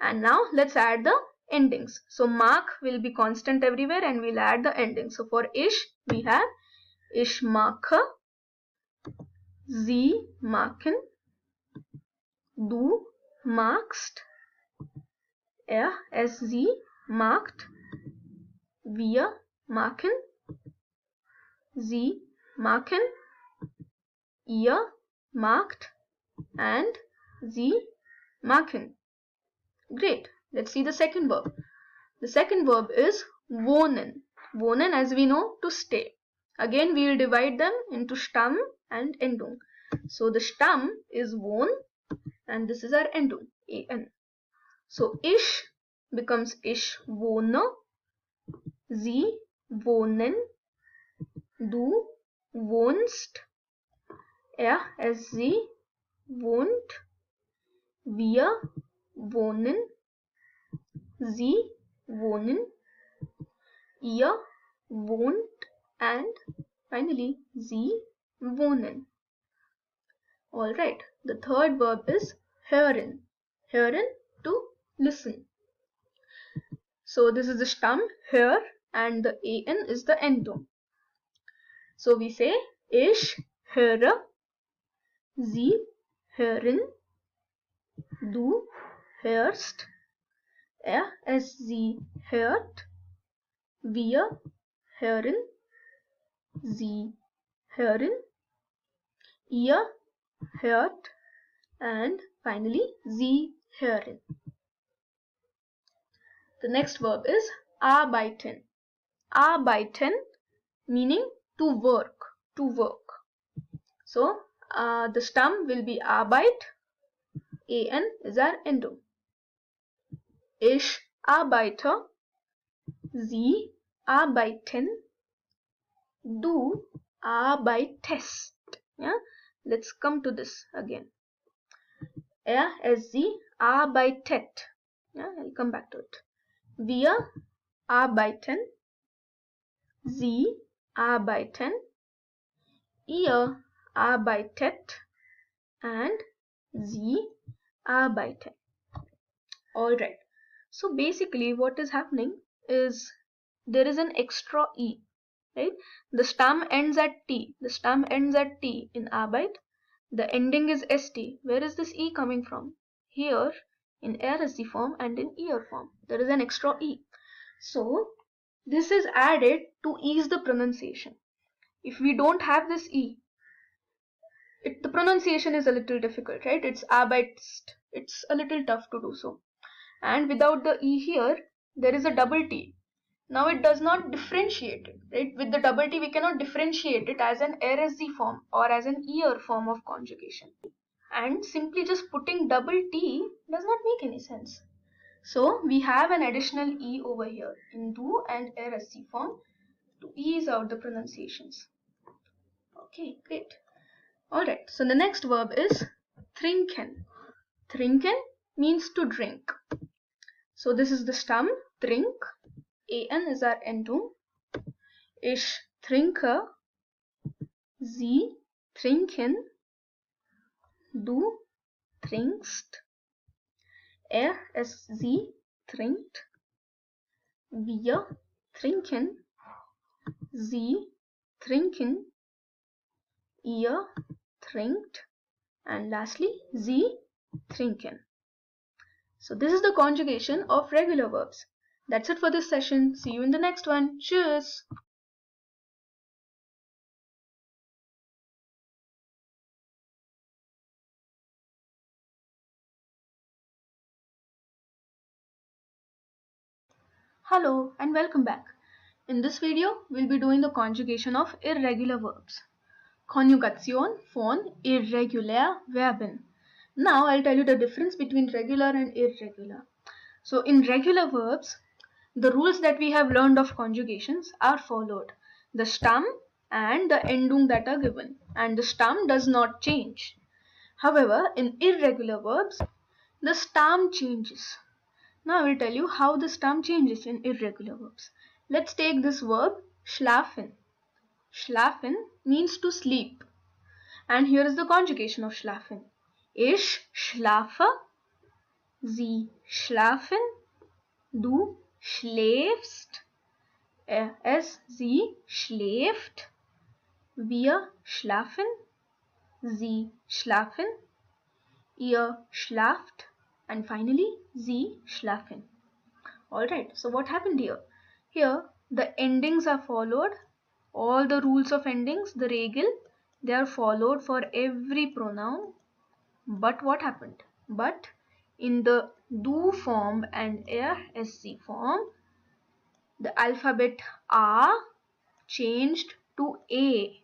And now let's add the endings. So mark will be constant everywhere and we'll add the ending. So for ish we have ich mache, sie machen, du magst, er, es, sie macht, wir machen, sie machen, ihr magt, and sie machen. Great. Let's see the second verb. The second verb is wohnen. Wohnen, as we know, to stay. Again, we will divide them into stem and endung. So the stem is wohn and this is our endung, an. So ish becomes ich wohne, Sie wohnen, du wohnst, es sie wohnt, wir wohnen, sie wohnen, ihr wohnt, and finally sie wohnen. Alright, the third verb is hören. Hören, to listen. So this is the Stamm, hör, and the an is the Endung. So we say ich höre, sie hören, du hörst, es sie hört, wir hören, sie hören, ihr hört, and finally sie hören. The next verb is arbeiten. Arbeiten meaning to work, to work. So the Stamm will be Arbeit, an is our Endung. Ich arbeite, Sie arbeiten, du arbeitest. Yeah, let's come to this again. Sie arbeitet. Yeah, I'll come back to it. Wir arbeiten, Sie arbeiten, ihr arbeitet, and sie arbeiten. Alright, so basically what is happening is there is an extra E, right? The Stamm ends at T. The Stamm ends at T in Arbeit. The ending is ST. Where is this E coming from? Here in RSC form and in ER form. There is an extra E. So this is added to ease the pronunciation. If we don't have this E, the pronunciation is a little difficult, right? It's arbeitst. It's a little tough to do so. And without the E here, there is a double T. Now it does not differentiate it, right? With the double T, we cannot differentiate it as an RSZ form or as an ER form of conjugation. And simply just putting double T does not make any sense. So we have an additional E over here in do and RSC form to ease out the pronunciations. Okay, great. Alright, so the next verb is trinken. Trinken means to drink. So this is the Stamm, trink. An is our Endung. Ich trinke, Sie trinken, du trinkst, es sie trinkt, wir trinken, sie trinken, ihr trinkt, and lastly sie trinken. So this is the conjugation of regular verbs. That's it for this session. See you in the next one. Cheers! Hello and welcome back. In this video, we'll be doing the conjugation of irregular verbs. Konjugation von irregular Verben. Now I'll tell you the difference between regular and irregular. So in regular verbs, the rules that we have learned of conjugations are followed. The Stamm and the Endung that are given, and the Stamm does not change. However, in irregular verbs, the Stamm changes. Now I will tell you how the Stamm changes in irregular verbs. Let's take this verb schlafen. Schlafen means to sleep. And here is the conjugation of schlafen. Ich schlafe, Sie schlafen, du schläfst, sie schläft, wir schlafen, sie schlafen, ihr schlaft, and finally sie schlafen. Alright, so what happened here? Here the endings are followed. All the rules of endings, the Regel, they are followed for every pronoun. But what happened? But in the du form and RSC form, the alphabet A changed to A,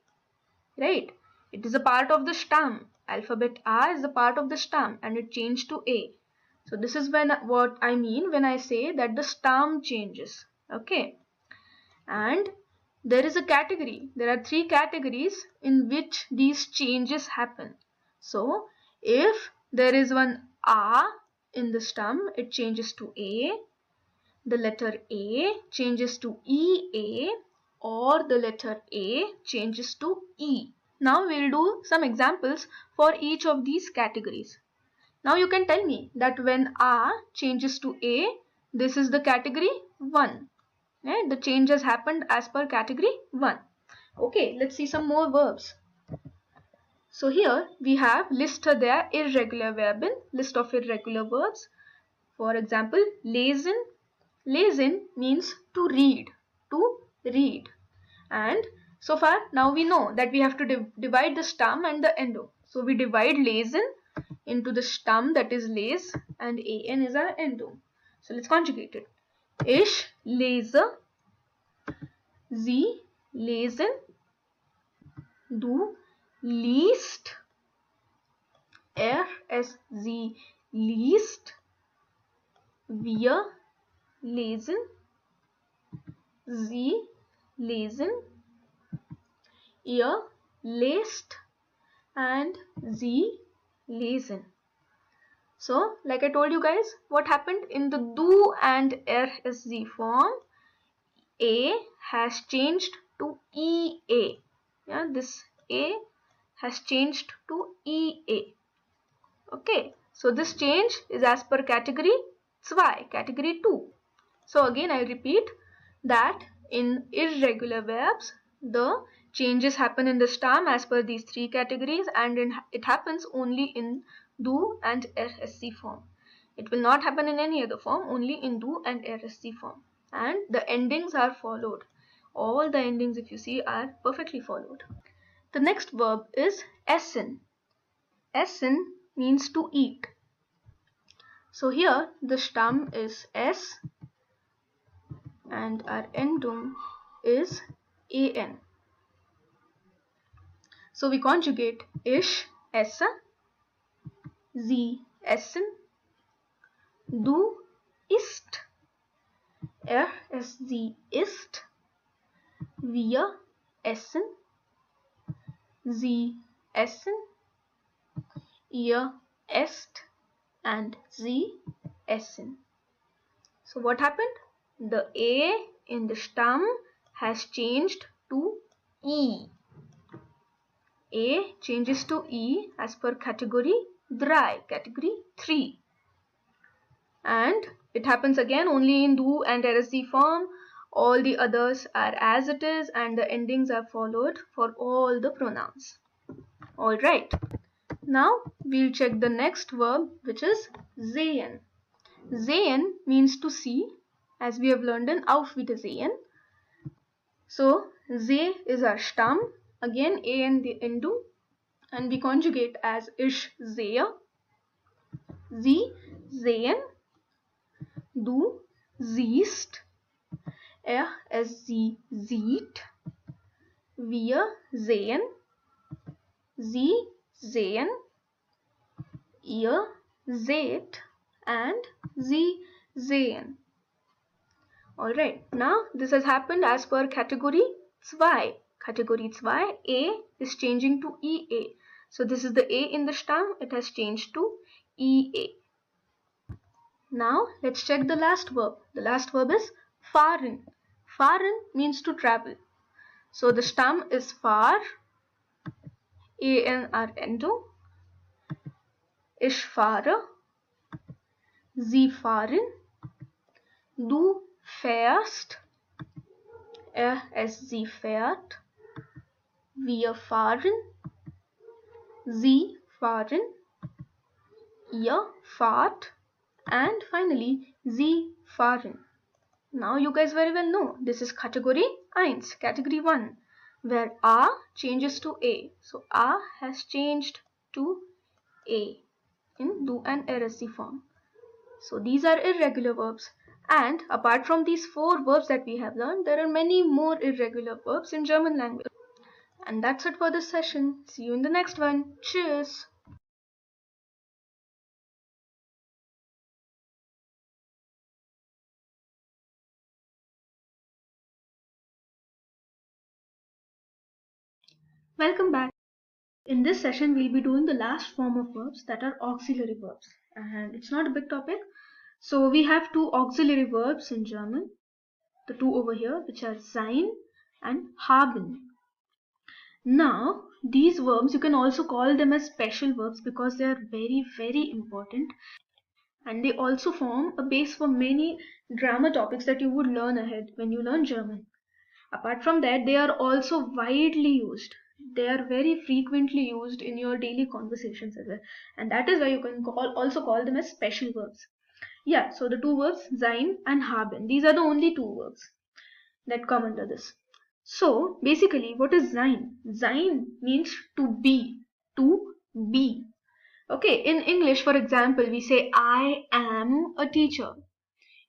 right? It is a part of the Stamm. Alphabet A is a part of the Stamm and it changed to A. So this is what I mean when I say that the Stamm changes. Okay. and there is a category. There are three categories in which these changes happen. So if there is one A in the stem, it changes to A. The letter A changes to EA, or the letter A changes to E. Now we'll do some examples for each of these categories. Now you can tell me that when A changes to A, this is the category 1. Right? The change has happened as per category 1. Okay, let's see some more verbs. So here we have listed their irregular verb in list of irregular verbs. For example, lesen. Lesen means to read. To read. And so far now we know that we have to divide the stem and the endo. So we divide lesen into the stem, that is les, and an is our endo. So let's conjugate it. Ich lese, sie lesen, du liest, es sie liest, wir lesen, sie lesen, ihr lest, and sie lesen. So, like I told you guys, what happened in the du and rsg form, A has changed to EA. Yeah, this A has changed to EA. Okay, so this change is as per category 2, category 2. So again I repeat that in irregular verbs, the changes happen in the stem as per these three categories, and it happens only in do and rsc form. It will not happen in any other form, only in do and rsc form. And the endings are followed. All the endings, if you see, are perfectly followed. The next verb is essen. Essen means to eat. So here the stem is s and our endung is an. So we conjugate ich esse, sie essen, du isst, es sie isst, wir essen, sie essen, ihr esst, and sie essen. So what happened? The A in the stem has changed to E. A changes to E as per category 3, category 3. And it happens again only in do and rsc form. All the others are as it is, and the endings are followed for all the pronouns. Alright, now we'll check the next verb, which is sehen. Sehen means to see, as we have learned in Auf Wiedersehen. So se is our stem, again a and the endo, and we conjugate as ich sehe, sie sehen, du siehst, es sie sieht, wir sehen, sie sehen, ihr seht, and sie sehen. Alright, now this has happened as per category 2. Category 2, A is changing to EA. So this is the A in the stem, it has changed to EA. Now let's check the last verb. The last verb is fahren. Fahren means to travel. So the stem is far, an our endo. Ich fahre, sie fahren, du fährst, es sie fährt, wir fahren, sie fahren, ihr fahrt, and finally sie fahren. Now you guys very well know this is category 1, category 1, where A changes to A. So A has changed to A in do and rsc form. So these are irregular verbs. And apart from these 4 verbs that we have learned, there are many more irregular verbs in German language. And that's it for this session. See you in the next one. Cheers! Welcome back. In this session, we'll be doing the last form of verbs, that are auxiliary verbs. And it's not a big topic. So we have two auxiliary verbs in German, the two over here, which are sein and haben. Now, these verbs, you can also call them as special verbs because they are very, very important. And they also form a base for many grammar topics that you would learn ahead when you learn German. Apart from that, they are also widely used. They are very frequently used in your daily conversations as well. And that is why you can also call them as special verbs. Yeah, so the two verbs sein and haben. These are the only two verbs that come under this. So basically, what is sein? Sein means to be. To be. Okay, in English, for example, we say I am a teacher.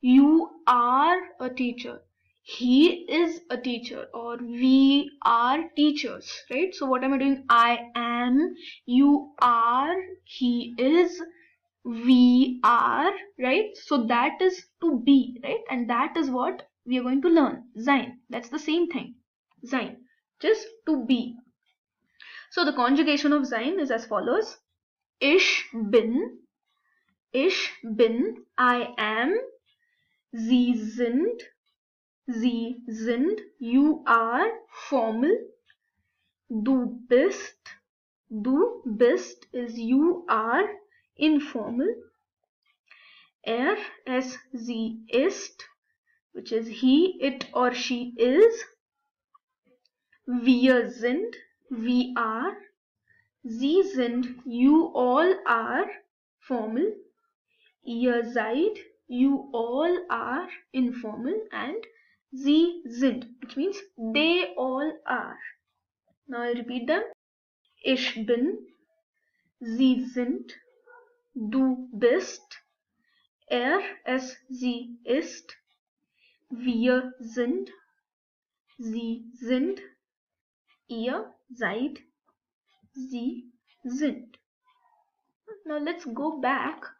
You are a teacher. He is a teacher, or we are teachers, right? So what am I doing? I am, you are, he is, we are, right? So that is to be, right? And that is what we are going to learn. Sein. That's the same thing. Sein. Just to be. So the conjugation of sein is as follows. Ich bin, I am, Sie sind, you are, formal. Du bist is you are, informal. Sie ist, which is he, it or she is. Wir sind, we are. Sie sind, you all are, formal. Ihr seid, you all are, informal. And sie sind, which means they all are. Now I repeat them. Ich bin, sie sind, du bist, sie ist, wir sind, sie sind, ihr seid, sie sind. Now let's go back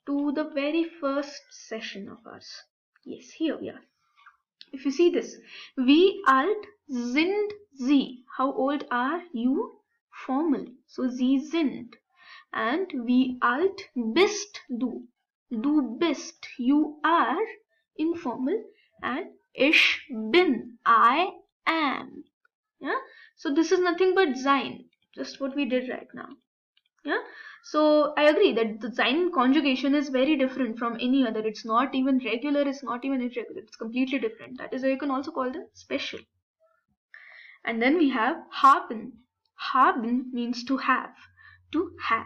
to the very first session of ours. Yes, here we are. If you see this, wie alt sind Sie? How old are you? Formal. So Sie sind. And wie alt bist du? Du bist. You are. Informal. And ich bin. I am. Yeah. So this is nothing but sein. Just what we did right now. Yeah. So I agree that the sein conjugation is very different from any other. It's not even regular, it's not even irregular. It's completely different. That is why you can also call them special. And then we have haben. Haben means to have. To have.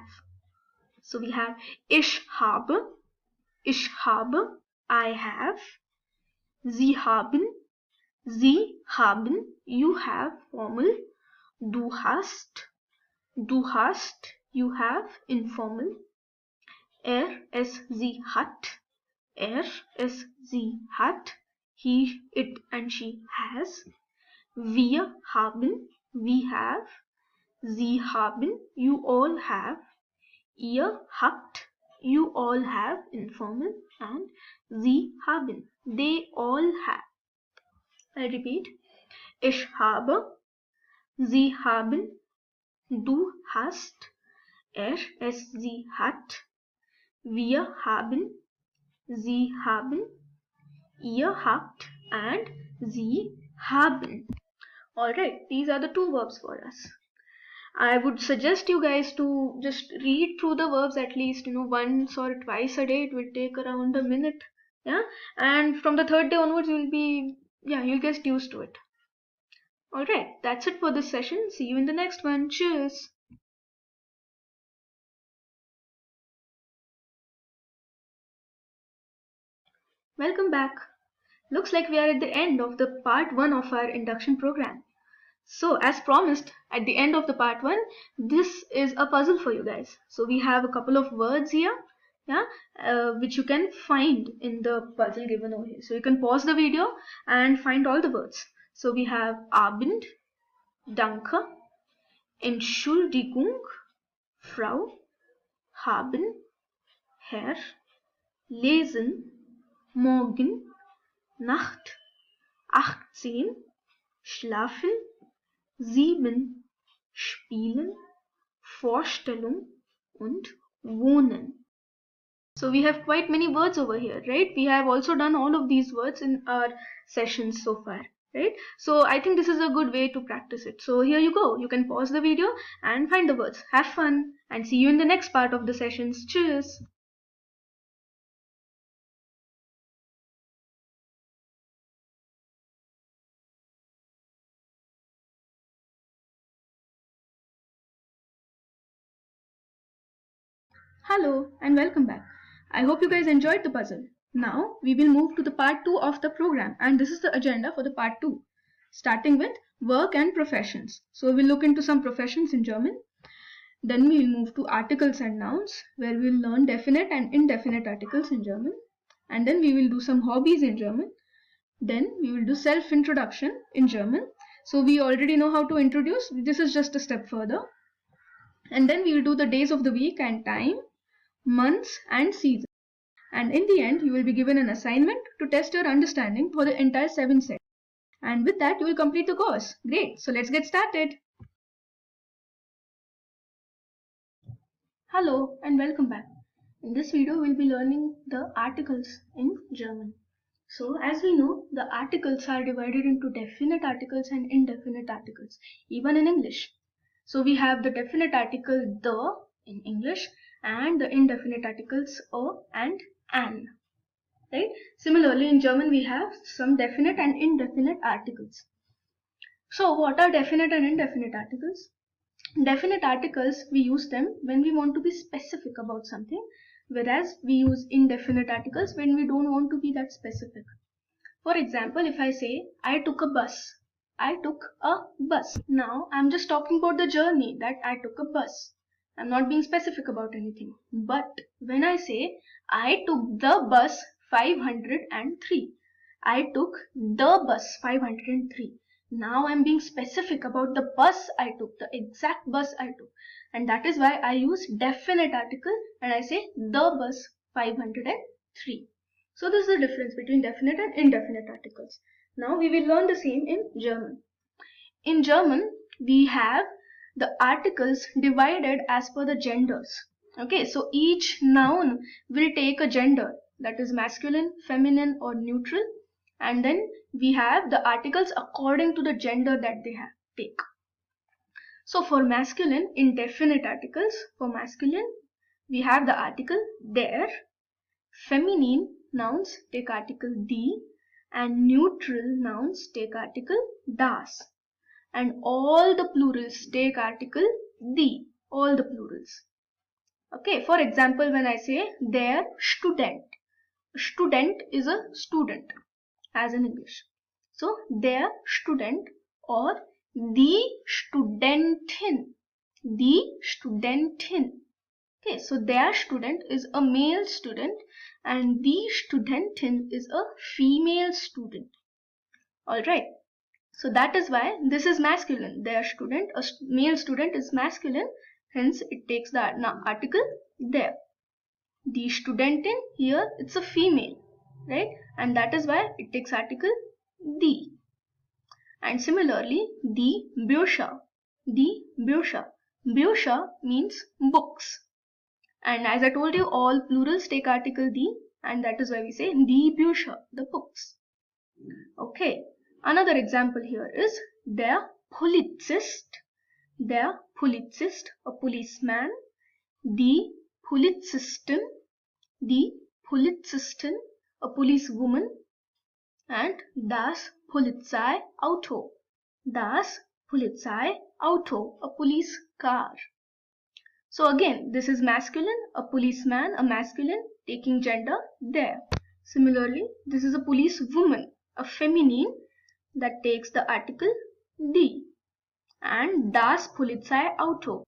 So we have ich habe, I have. Sie haben, you have, formal. Du hast, you have, informal. Sie hat, sie hat, he, it and she has. Wir haben, we have. Sie haben, you all have. Ihr habt, you all have, informal. And sie haben, they all have. I repeat. Ich habe, sie haben, du hast, sie hat. Wir haben, sie haben, ihr habt, and sie haben. Alright, these are the two verbs for us. I would suggest you guys to just read through the verbs at least, once or twice a day. It will take around a minute. Yeah, and from the third day onwards, you'll get used to it. Alright, that's it for this session. See you in the next one. Cheers. Welcome back. Looks like we are at the end of the part 1 of our induction program. So as promised, at the end of the part 1, this is a puzzle for you guys. So we have a couple of words here, which you can find in the puzzle given over here. So you can pause the video and find all the words. So we have Abend, Danke, Entschuldigung, Frau, haben, Herr, lesen, morgen, Nacht, 18, schlafen, 7, spielen, Vorstellung und wohnen. So we have quite many words over here, right? We have also done all of these words in our sessions so far, right? So I think this is a good way to practice it. So here you go. You can pause the video and find the words. Have fun and see you in the next part of the sessions. Cheers! Hello and welcome back. I hope you guys enjoyed the puzzle. Now we will move to the part 2 of the program, and this is the agenda for the part 2, starting with work and professions. So we'll look into some professions in German. Then we will move to articles and nouns, where we will learn definite and indefinite articles in German. And then we will do some hobbies in German. Then we will do self-introduction in German. So we already know how to introduce. This is just a step further. And then we will do the days of the week and time, months and seasons. And in the end, you will be given an assignment to test your understanding for the entire 7 sets. And with that, you will complete the course. Great. So let's get started. Hello and welcome back. In this video, we'll be learning the articles in German. So as we know, the articles are divided into definite articles and indefinite articles, even in English. So we have the definite article the in English and the indefinite articles a and an. Right? Similarly, in German, we have some definite and indefinite articles. So what are definite and indefinite articles? Definite articles, we use them when we want to be specific about something, whereas we use indefinite articles when we don't want to be that specific. For example, if I say, I took a bus. I took a bus. Now, I'm just talking about the journey, that I took a bus. I'm not being specific about anything. But when I say, I took the bus 503. I took the bus 503. Now I'm being specific about the bus I took, the exact bus I took. And that is why I use definite article and I say the bus 503. So this is the difference between definite and indefinite articles. Now we will learn the same in German. In German, we have the articles divided as per the genders. Okay, so each noun will take a gender, that is masculine, feminine or neutral, and then we have the articles according to the gender that they take. So for masculine, indefinite articles, for masculine, we have the article der, feminine nouns take article die, and neutral nouns take article das. And all the plurals take article die, all the plurals. Okay, for example, when I say der Student, student is a student, as in English. So, der Student or die Studentin, die Studentin. Okay, so der Student is a male student and die Studentin is a female student. Alright, so that is why this is masculine. Der Student, a male student is masculine, hence it takes the article der. Die Studentin, here it's a female, right? And that is why it takes article die. And similarly, die Bücher, die Bücher. Bücher means books. And as I told you, all plurals take article die, and that is why we say die Bücher, the books. Okay, another example here is der Polizist, a policeman, die Polizistin, a policewoman, and das Polizeiauto, a police car. So again, this is masculine, a policeman, a masculine, taking gender der. Similarly, this is a policewoman, a feminine, that takes the article die, and das Polizeiauto.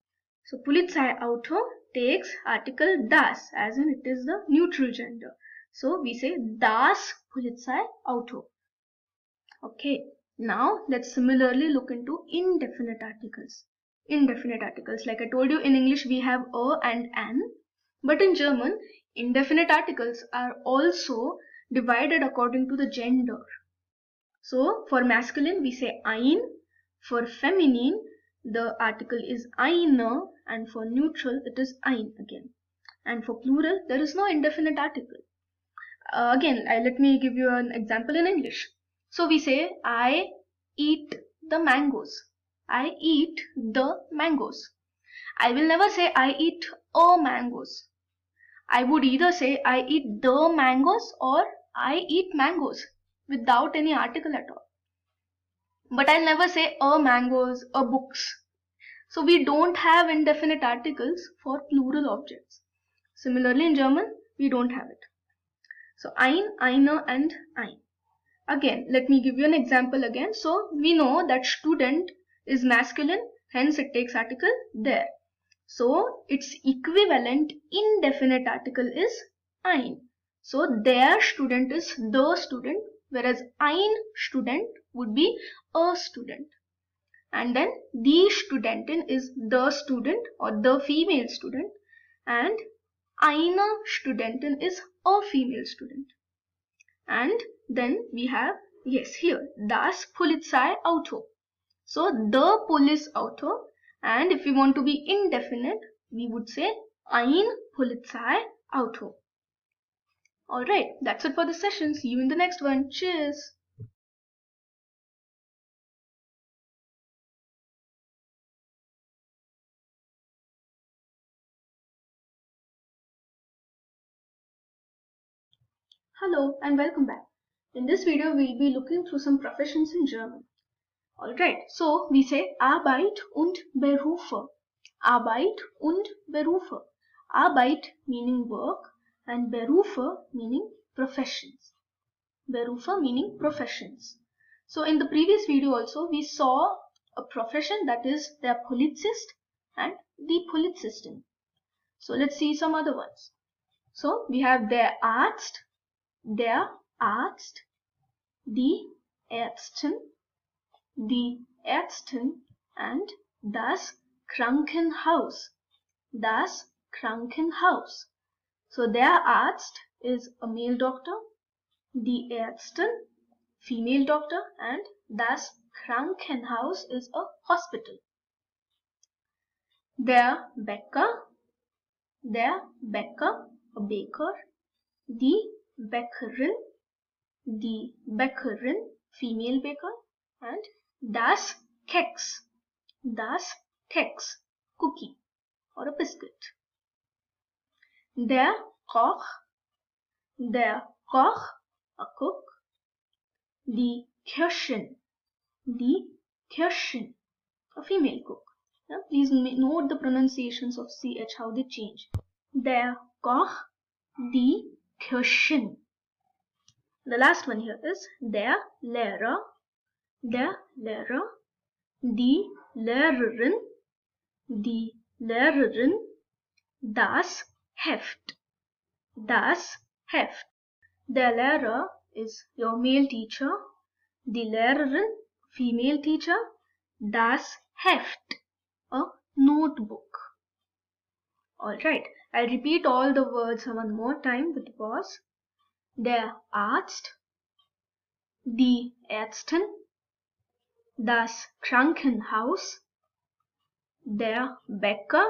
So Polizeiauto takes article das, as in it is the neutral gender. So we say das Polizeiauto. Okay, now let's similarly look into indefinite articles. Indefinite articles, like I told you, in English we have a and an, but in German, indefinite articles are also divided according to the gender. So for masculine we say ein, for feminine the article is eine, and for neutral it is ein again. And for plural there is no indefinite article. Again, let me give you an example in English. So we say, I eat the mangoes. I eat the mangoes. I will never say I eat a mangoes. I would either say I eat the mangoes or I eat mangoes without any article at all. But I'll never say a mangoes, a books. So we don't have indefinite articles for plural objects. Similarly in German, we don't have it. So ein, eine and ein. Again, let me give you an example again. So we know that student is masculine, hence it takes article there. So its equivalent indefinite article is ein. So their student is the student, whereas ein student would be a student. And then die Studentin is the student or the female student, and eine Studentin is a female student. And then we have, yes, here, das Polizeiauto. So the police auto, and if we want to be indefinite, we would say ein Polizeiauto. Alright, that's it for the session. See you in the next one. Cheers! Hello and welcome back. In this video, we'll be looking through some professions in German. Alright, so we say Arbeit und Berufe. Arbeit und Berufe. Arbeit meaning work and Berufe meaning professions. Berufe meaning professions. So in the previous video also, we saw a profession, that is the Polizist and the Polizistin. So let's see some other ones. So we have der Arzt, die Ärztin, die Ärztin, and das Krankenhaus, das Krankenhaus. So der Arzt is a male doctor, die Ärztin, female doctor, and das Krankenhaus is a hospital. Der Bäcker, a baker, die Bäckerin, female baker, and das Keks, cookie or a biscuit. Der Koch, a cook, die Köchin, a female cook. Now, please note the pronunciations of CH, how they change. Der Koch, die Köchin. The last one here is der Lehrer, die Lehrerin, das Heft. Der Lehrer is your male teacher, die Lehrerin, female teacher, das Heft, a notebook. Alright, I'll repeat all the words one more time with pause. Der Arzt, die Ärztin, das Krankenhaus, der Bäcker,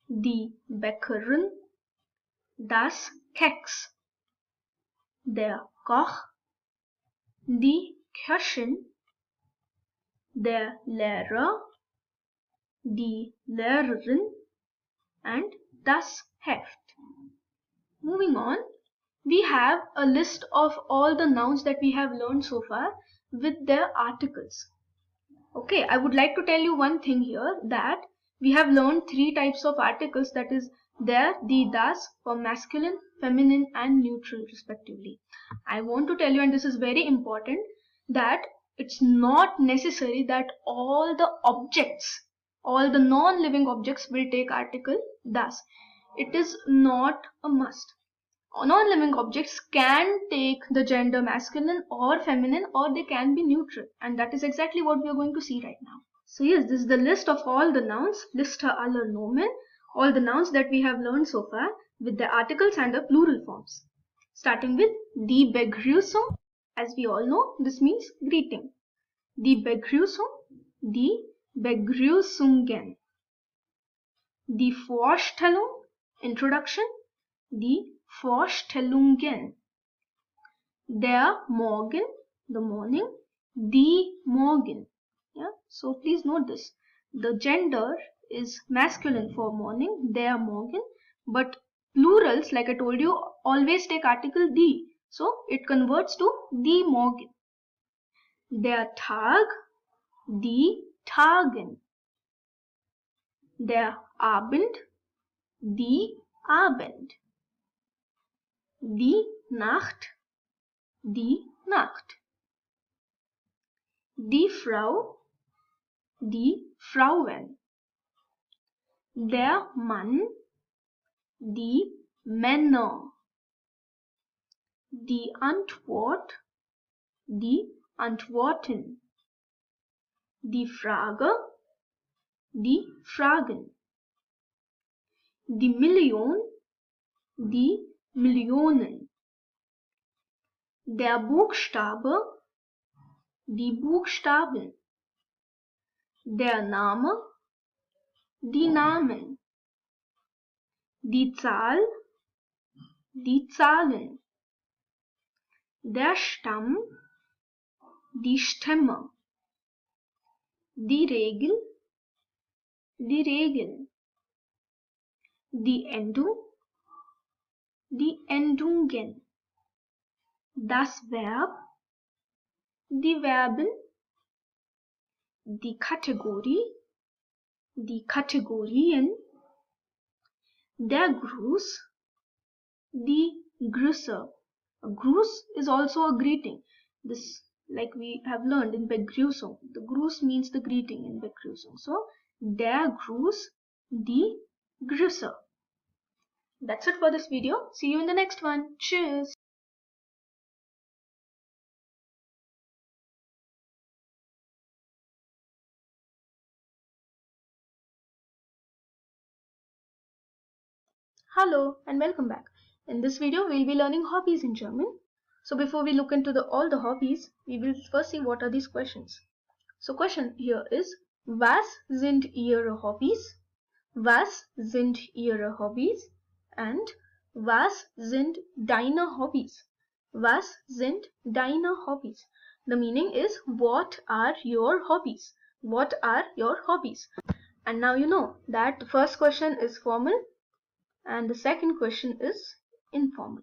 die Bäckerin, das Keks, der Koch, die Köchin, der Lehrer, die Lehrerin, and das Heft. Moving on, we have a list of all the nouns that we have learned so far with their articles. Okay, I would like to tell you one thing here, that we have learned 3 types of articles, that is der, die, das, for masculine, feminine and neutral respectively. I want to tell you, and this is very important, that it's not necessary that all the objects, all the non-living objects will take article das. It is not a must. Non-living objects can take the gender masculine or feminine, or they can be neutral, and that is exactly what we are going to see right now. So yes, this is the list of all the nouns, Liste aller Nomen, all the nouns that we have learned so far with the articles and the plural forms. Starting with die Begrüßung. As we all know, this means greeting. Die Begrüßung, die Begrüßungen. Die Vorstellung, introduction, die Vorstellungen. Der Morgen, the morning, die Morgen. Yeah, so please note this. The gender is masculine for morning, der Morgen, but plurals, like I told you, always take article die. So it converts to die Morgen. Der Tag, die Tagen. Der Abend, die Abend. Die Nacht, die Nacht. Die Frau, die Frauen. Der Mann, die Männer. Die Antwort, die Antworten. Die Frage, die Fragen. Die Million, die Millionen. Der Buchstabe, die Buchstaben. Der Name, die Namen. Die Zahl, die Zahlen. Der Stamm, die Stämme. Die Regel, die Regeln. Die Endung, die Endungen. Das Verb, die Verben. Die Kategorie, die Kategorien. Der Gruß, die Grüße. A Gruß is also a greeting. This, like we have learned in Begrüßung. The Gruß means the greeting in Begrüßung. So, der Gruß, die Grüße. That's it for this video. See you in the next one. Cheers! Hello and welcome back. In this video, we'll be learning hobbies in German. So before we look into all the hobbies, we will first see what are these questions. So question here is, was sind Ihre Hobbys? Was sind Ihre Hobbys? And was sind deine Hobbys? Was sind deine Hobbys? The meaning is, what are your hobbies? What are your hobbies? And now you know that the first question is formal and the second question is informal.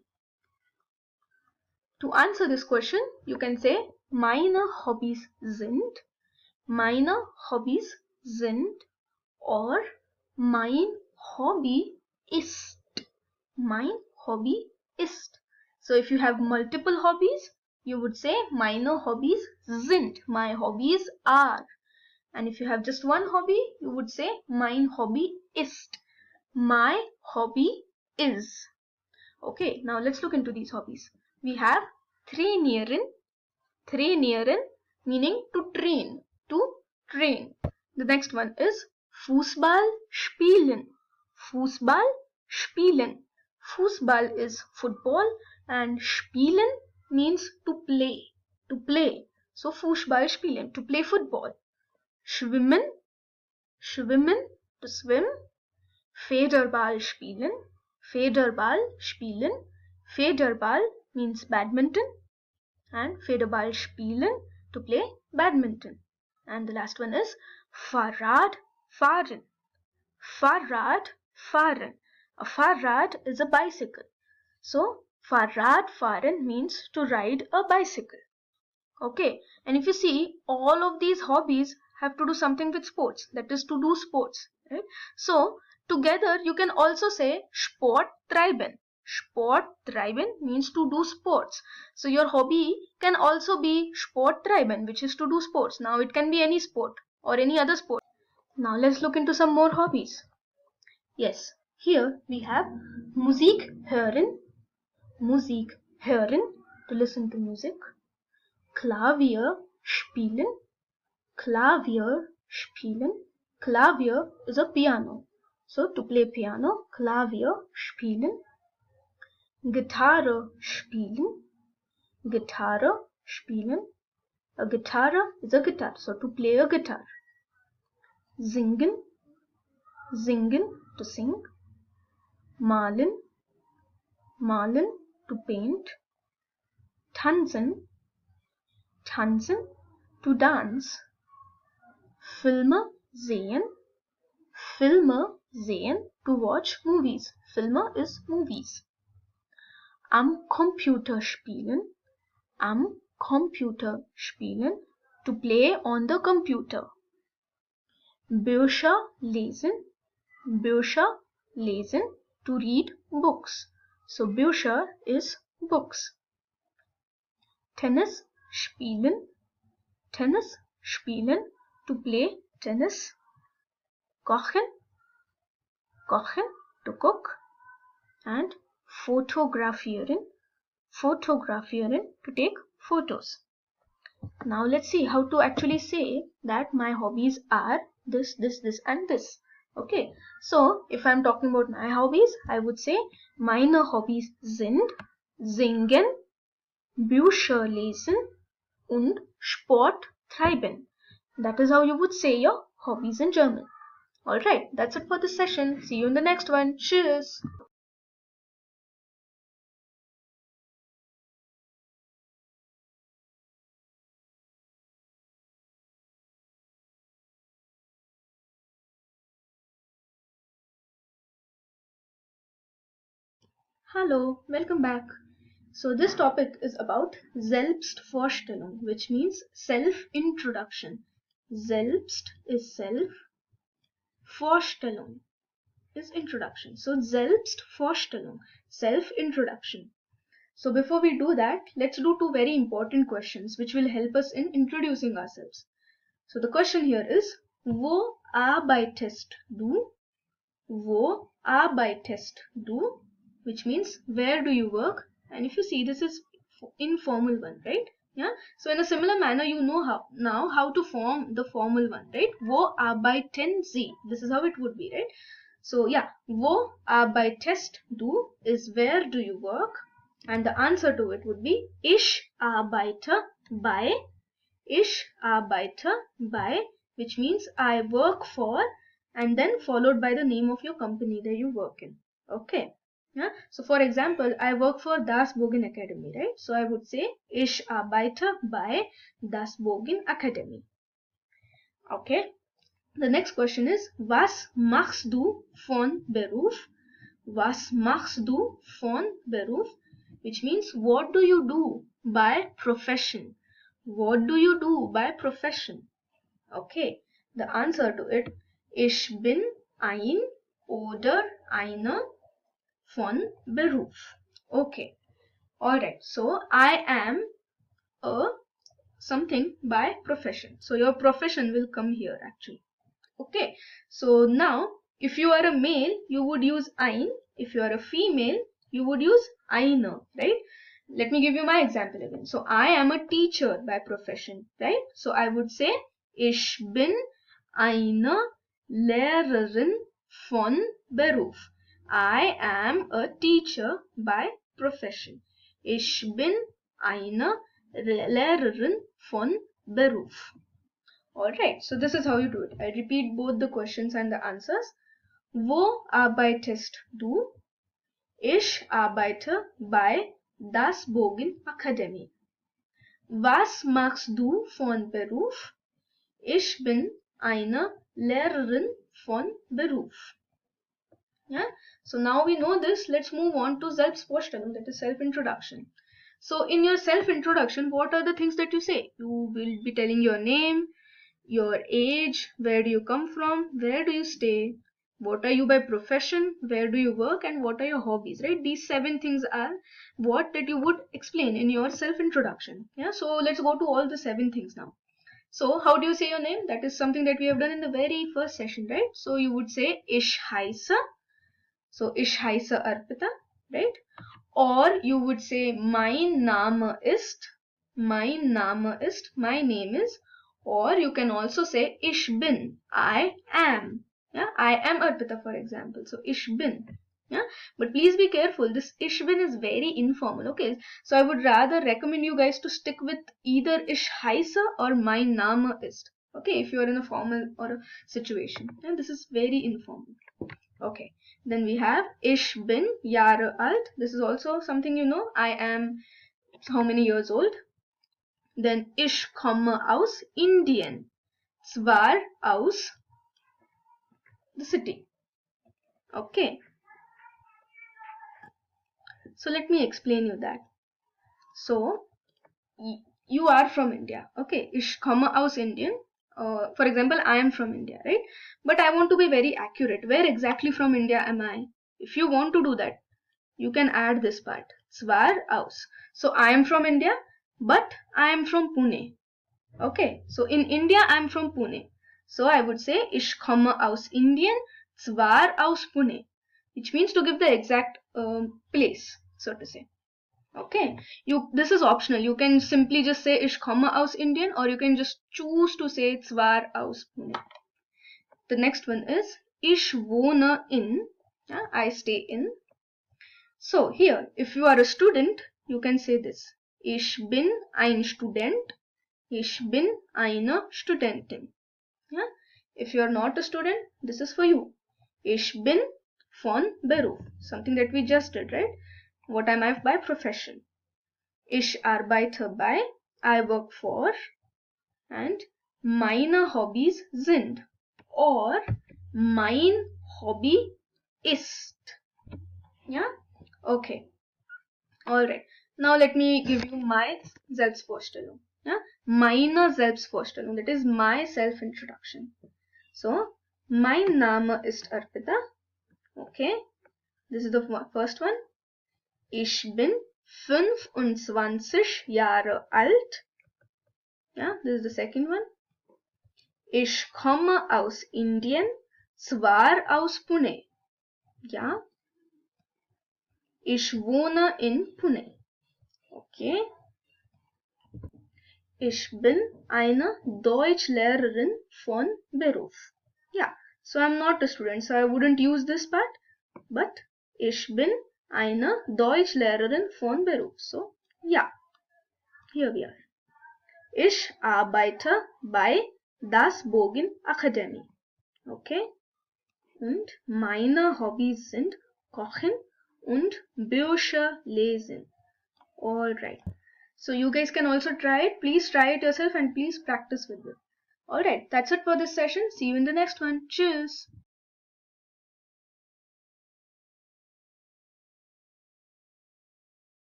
To answer this question, you can say, meine Hobbys sind, meine Hobbys sind, or mein Hobby ist, mein Hobby ist. So if you have multiple hobbies, you would say, meine Hobbys sind, my hobbies are. And if you have just one hobby, you would say, mein Hobby ist, my hobby is. Okay, now let's look into these hobbies. We have trainieren, meaning to train, to train. The next one is Fußball spielen, Fußball spielen. Fußball is football and spielen means to play, to play. So Fußball spielen, to play football. Schwimmen, schwimmen, to swim. Federball spielen, Federball spielen. Federball means badminton and Federball spielen, to play badminton. And the last one is Fahrrad fahren, Fahrrad fahren. A Fahrrad is a bicycle. So Fahrrad fahren means to ride a bicycle. Okay, and if you see, all of these hobbies have to do something with sports, that is to do sports, right? So together you can also say Sport treiben. Sport treiben means to do sports. So your hobby can also be Sport treiben, which is to do sports. Now it can be any sport or any other sport. Now let's look into some more hobbies. Yes, here we have Musik hören, Musik hören, to listen to music. Klavier spielen, Klavier spielen. Klavier is a piano. So to play piano, Klavier spielen. Gitarre spielen, Gitarre spielen. A guitar is a guitar, so to play a guitar. singen, singen to sing, malen, malen to paint, tanzen, tanzen to dance, Filme sehen, Filme sehen to watch movies. Filme is movies. Am Computer spielen, am Computer spielen to play on the computer. Bücher lesen, Bücher lesen to read books. So Bücher is books. Tennis spielen, Tennis spielen to play tennis. Kochen, kochen to cook, and fotografieren, fotografieren to take photos. Now let's see how to actually say that my hobbies are this, this, this and this. Okay, so if I'm talking about my hobbies, I would say meine Hobbys sind singen, Bücher lesen und Sport treiben. That is how you would say your hobbies in German. Alright, that's it for this session. See you in the next one. Cheers! Hello, welcome back. So this topic is about Selbstvorstellung, which means self-introduction. Selbst is self, Vorstellung is introduction. So Selbstvorstellung, self-introduction. So before we do that, let's do two very important questions which will help us in introducing ourselves. So the question here is, wo arbeitest du? Wo arbeitest du? Which means where do you work? And if you see, this is informal one, right? Yeah. So in a similar manner, you know how to form the formal one, right? Wo arbeiten Sie? This is how it would be, right? So yeah, wo arbeitest du is where do you work? And the answer to it would be ich arbeite bei, ich arbeite bei, which means I work for, and then followed by the name of your company that you work in. Okay. Yeah. So for example, I work for Das Bogen Academy, right? So I would say ich arbeite bei Das Bogen Academy. Okay. The next question is, was machst du von Beruf? Was machst du von Beruf? Which means what do you do by profession? What do you do by profession? Okay, the answer to it, ich bin ein oder eine von Beruf. Okay, alright, so I am a something by profession. So your profession will come here actually. Okay, so now if you are a male, you would use ein. If you are a female, you would use eine, right? Let me give you my example again. So I am a teacher by profession, right? So I would say ich bin eine Lehrerin von Beruf. I am a teacher by profession. Ich bin eine Lehrerin von Beruf. Alright, so this is how you do it. I repeat both the questions and the answers. Wo arbeitest du? Ich arbeite bei Das Bogen Academy. Was machst du von Beruf? Ich bin eine Lehrerin von Beruf. Yeah? So now we know this, let's move on to Selbstvorstellung, that is self-introduction. So in your self-introduction, what are the things that you say? You will be telling your name, your age, where do you come from, where do you stay, what are you by profession, where do you work, and what are your hobbies, right? These 7 things are what that you would explain in your self-introduction. Yeah, so let's go to all the 7 things now. So how do you say your name? That is something that we have done in the very first session, right? So you would say ich heiße. So ich heiße Arpita, right? Or you would say mein Name ist, mein Name ist, my name is. Or you can also say ich bin, I am. Yeah, I am Arpita, for example. So ich bin. Yeah, but please be careful. This ich bin is very informal. Okay, so I would rather recommend you guys to stick with either ich heiße or mein Name ist. Okay, if you are in a formal or a situation, and this is very informal. Okay, then we have ich bin Jahre alt. This is also something you know. I am how many years old. Then ich komme aus Indien. Zwar aus the city. Okay, so let me explain you that. So you are from India. Okay, ich komme aus Indien. For example, I am from India, right? But I want to be very accurate. Where exactly from India am I? If you want to do that, you can add this part. Zwar aus. So I am from India, but I am from Pune. Okay, so in India I am from Pune. So I would say ich komme aus Indien, zwar aus Pune, which means to give the exact place, so to say. Okay, this is optional. You can simply just say ich komme aus Indien, or you can just choose to say zwar aus Pune. The next one is ich wohne in. I stay in. So here, if you are a student, you can say this. Ich bin ein Student. Ich bin eine Studentin. Yeah? If you are not a student, this is for you. Ich bin von Beruf. Something that we just did, right? What am I by profession? Ich arbeite bei, I work for, and meine Hobbys sind, or mein Hobby ist. Yeah? Okay. Alright. Now let me give you my Selbstvorstellung. Yeah? Meine Selbstvorstellung. That is my self-introduction. So, mein Name ist Arpita. Okay. This is the first one. Ich bin 25 Jahre alt. Yeah, this is the second one. Ich komme aus Indien, zwar aus Pune. Ja. Ich wohne in Pune. Okay. Ich bin eine Deutschlehrerin von Beruf. Yeah. So I'm not a student, so I wouldn't use this part. But ich bin eine Deutschlehrerin von Beruf. So, yeah. Here we are. Ich arbeite bei Das Bogen Akademie. Okay. Und meine Hobbys sind Kochen und Bücher lesen. Alright. So you guys can also try it. Please try it yourself and please practice with it. Alright, that's it for this session. See you in the next one. Cheers.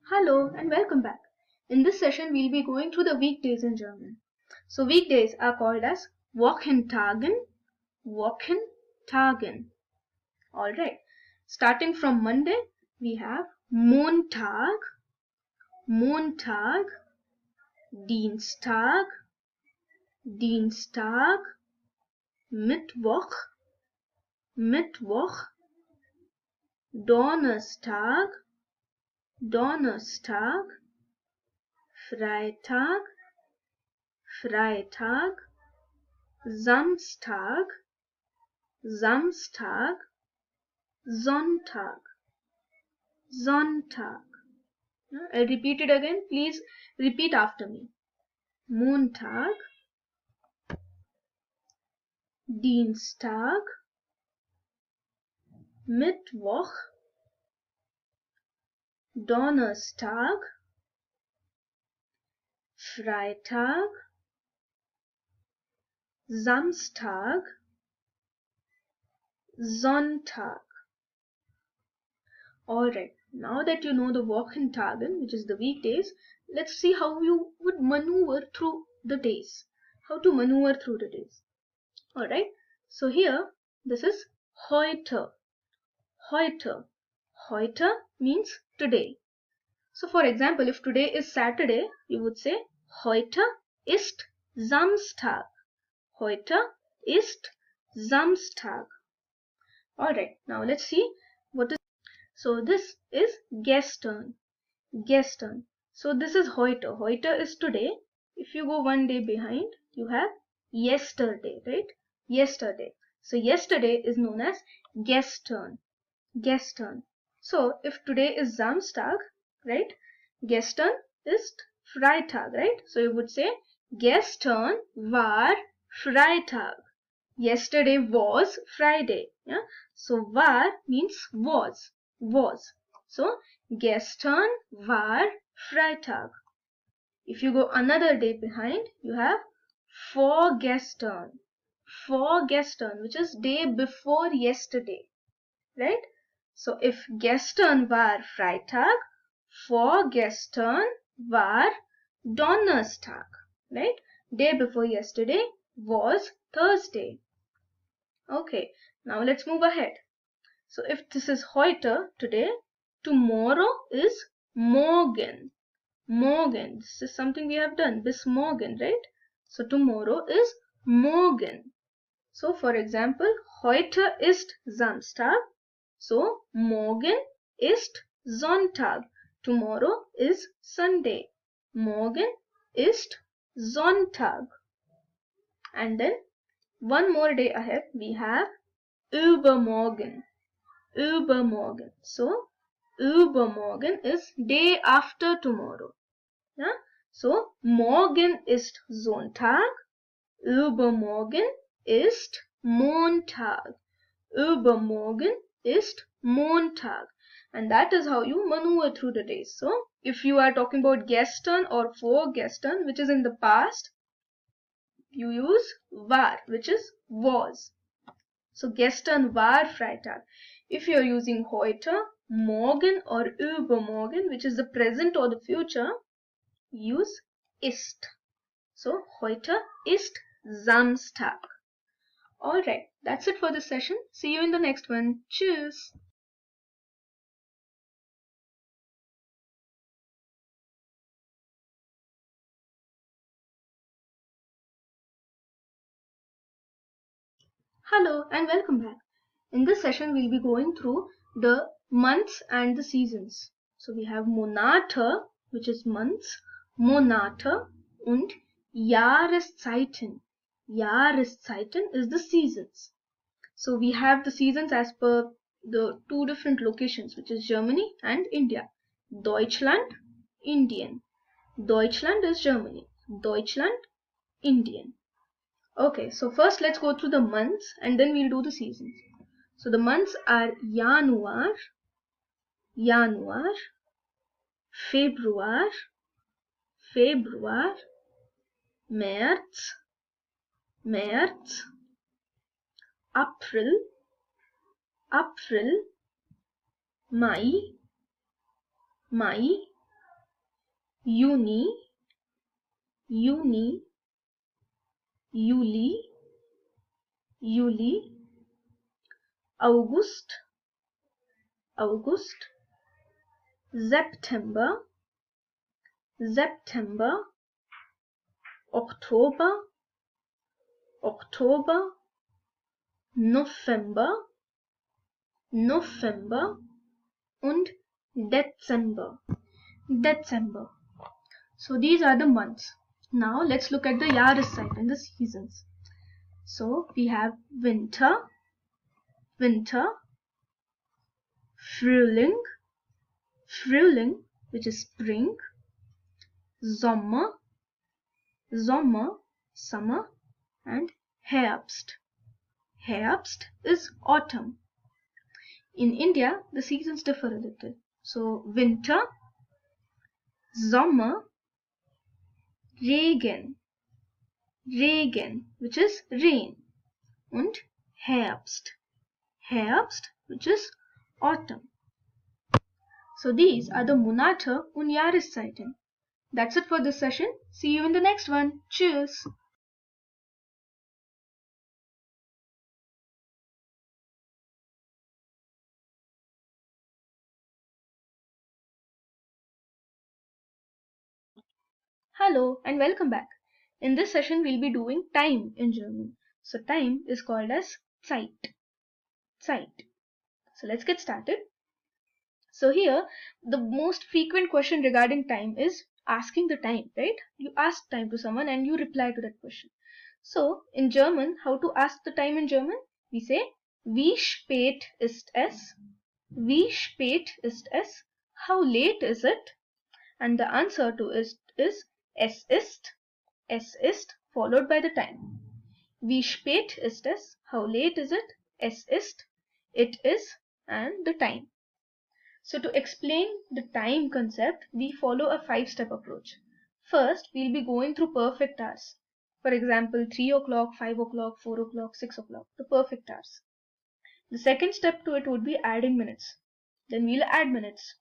Hello and welcome back. In this session, we'll be going through the weekdays in German. So weekdays are called as Wochentagen. Wochentagen. Alright. Starting from Monday, we have Montag, Montag, Dienstag, Dienstag, Mittwoch, Mittwoch, Donnerstag, Donnerstag, Freitag, Freitag, Samstag, Samstag, Sonntag, Sonntag. I'll repeat it again. Please repeat after me. Montag, Dienstag, Mittwoch, Donnerstag, Freitag, Samstag, Sonntag. Alright, now that you know the Wochentagen, which is the weekdays, let's see how you would maneuver through the days. How to maneuver through the days. Alright, so here, this is heute. Heute. Heute means today. So for example, if today is Saturday, you would say heute ist Samstag. Heute ist Samstag. Alright, now let's see what is. So this is gestern. Gestern. So this is heute. Heute is today. If you go one day behind, you have yesterday, right? Yesterday. So yesterday is known as gestern. Gestern. So if today is Samstag, right? Gestern ist Freitag, right? So you would say Gestern war Freitag. Yesterday was Friday. Yeah? So war means was. So gestern war Freitag. If you go another day behind, you have vorgestern. Vorgestern, which is day before yesterday. Right? So if gestern war Freitag, vorgestern war Donnerstag. Right? Day before yesterday was Thursday. Okay, now let's move ahead. So if this is heute, today, tomorrow is morgen. Morgen. This is something we have done. Bis morgen, right? So tomorrow is morgen. So for example, heute ist Samstag. So morgen ist Sonntag. Tomorrow is Sunday. Morgen ist Sonntag. And then one more day ahead we have übermorgen. Übermorgen. So übermorgen is day after tomorrow. Yeah? So morgen ist Sonntag, übermorgen ist Montag. Übermorgen ist Montag. And that is how you maneuver through the days. So if you are talking about gestern or vorgestern, which is in the past, you use war, which is was. So gestern war Freitag. If you are using heute, morgen or übermorgen, which is the present or the future, use ist. So heute ist Samstag. Alright, that's it for this session. See you in the next one. Tschüss. Hello and welcome back. In this session, we'll be going through the months and the seasons. So we have Monate, which is months, Monate und Jahreszeiten. Jahreszeiten is the seasons. So we have the seasons as per the two different locations, which is Germany and India. Deutschland, Indian. Deutschland is Germany. Deutschland, Indian. Okay, so first let's go through the months and then we'll do the seasons. So the months are Januar, Februar, März, April, Mai, Juni, Juli, August, September, Oktober, November und Dezember. So these are the months. Now let's look at the Jahreszeiten, the seasons. So we have winter, Frühling, which is spring, Sommer, summer, and Herbst. Herbst is autumn. In India, the seasons differ a little. So winter, Sommer, Regen, which is rain, und Herbst, which is autumn. So these are the Monate und Jahreszeiten. That's it for this session. See you in the next one. Tschüss. Hello and welcome back. In this session, we'll be doing time in German. So time is called as Zeit. So let's get started. So here, the most frequent question regarding time is asking the time, right? You ask time to someone and you reply to that question. So in German, how to ask the time in German? We say, wie spät ist es? Wie spät ist es? How late is it? And the answer to it is es es ist followed by the time. Wie spät ist es? How late is it? Es ist, it is, and the time. So to explain the time concept, we follow a 5-step approach. First, we'll be going through perfect hours. For example, 3 o'clock, 5 o'clock, 4 o'clock, 6 o'clock, the perfect hours. The second step to it would be adding minutes. Then we'll add minutes.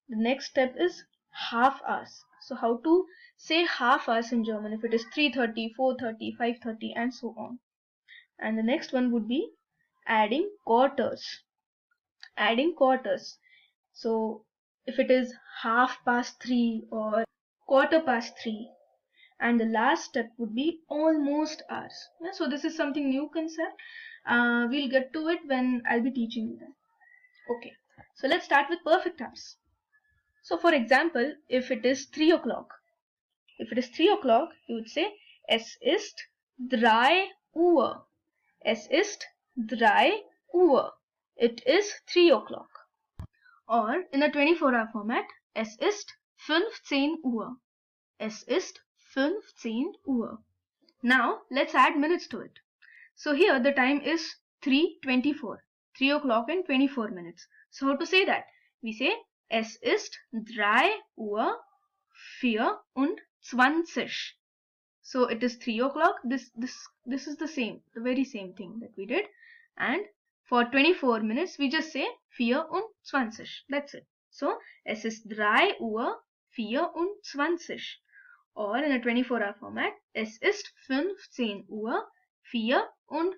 The next step is half hours. So how to say half hours in German, if it is 3:30, 4:30, 5:30 and so on. And the next one would be adding quarters. Adding quarters. So if it is 3:30 or 3:15. And the last step would be almost hours. So this is something new concept. We'll get to it when I'll be teaching you that. Okay, so let's start with perfect hours. So for example, if it is 3 o'clock, you would say es ist 3 Uhr. Es ist 3 Uhr. It is 3 o'clock. Or in a 24-hour format, es ist 15 Uhr. Es ist 15 Uhr. Now let's add minutes to it. So here the time is 3:24. 3 o'clock and 24 minutes. So how to say that? We say es ist 3:24. So it is 3 o'clock. This is the very same thing that we did. And for 24 minutes we just say 24. That's it. So es ist 3:24. Or in a 24-hour format, es ist 15:24.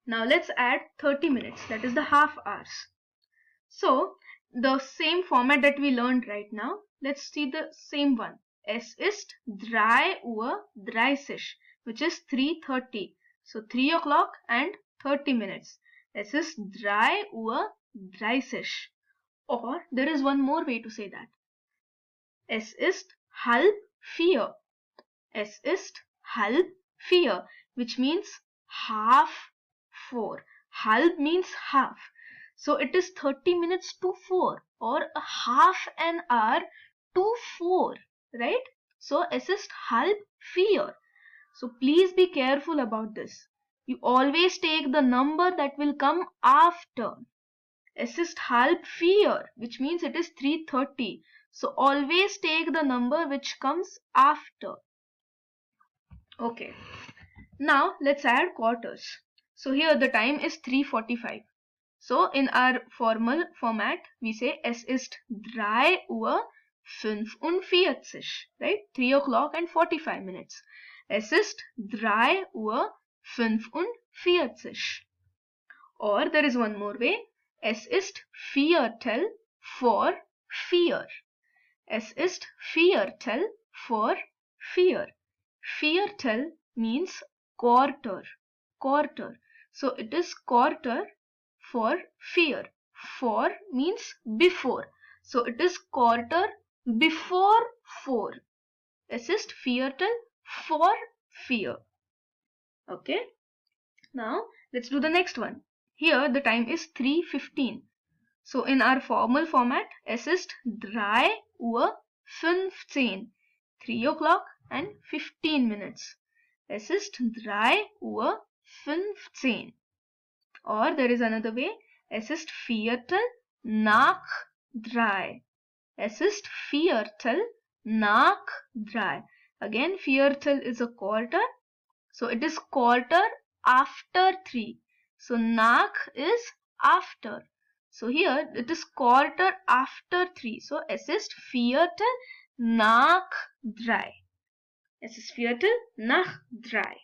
Now let's add 30 minutes, that is the half hours. So the same format that we learned right now, let's see the same one. Es ist 3:30, which is 3:30. So 3 o'clock and 30 minutes. Es ist 3:30. Or there is one more way to say that. Es ist 3:30. Es ist 3:30, which means 3:30. Halb means half. So it is 30 minutes to 4 or a half an hour to 4, right? So es ist 3:30. So please be careful about this. You always take the number that will come after. Es ist 3:30, which means it is 3:30. So always take the number which comes after. Okay. Now let's add quarters. So here the time is 3:45. So in our formal format we say es ist 3:45, right? 3 o'clock and 45 minutes. Es ist 3:45. Or there is one more way. Es ist 4:45. Es ist 4:45. 4 means quarter. So it is quarter for 4. 4 means before. So it is quarter before 4. Es ist 4:45. Okay. Now let's do the next one. Here the time is 3:15. So in our formal format, es ist 3:15. 3 o'clock and 15 minutes. Es ist 3:15. Or there is another way. Es ist 3:15. Es ist 3:15. Again, 4 is a quarter. So it is quarter after 3. So nach is after. So here it is quarter after 3. So es ist 3:15. Es ist 3:15.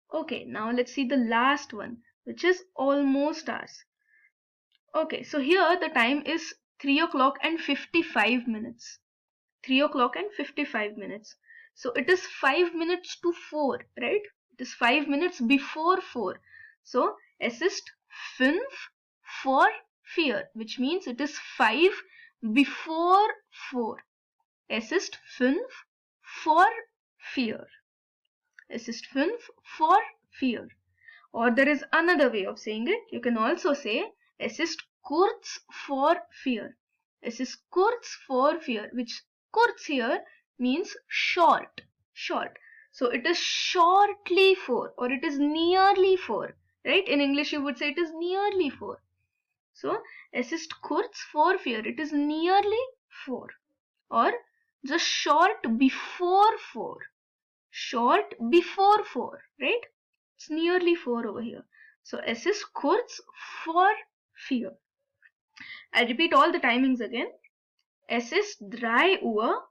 Okay, now let's see the last one, which is almost hours. Okay, so here the time is 3 o'clock and 55 minutes. 3 o'clock and 55 minutes. So it is 5 minutes to 4, right? It is 5 minutes before 4. So es ist 5:vor 4, which means it is 5 before 4. Es ist 5:vor 4. Es ist 5:vor 4. Or there is another way of saying it. You can also say es ist kurz vor 4. Es ist kurz vor 4, which kurz here means short. Short. So it is shortly 4 or it is nearly 4. Right? In English you would say it is nearly 4. So es ist kurz vor 4. It is nearly 4. Or just short before 4. Short before 4. Right? It's nearly 4 over here. So es ist kurz vor 4. I'll repeat all the timings again. Es ist 3 Uhr.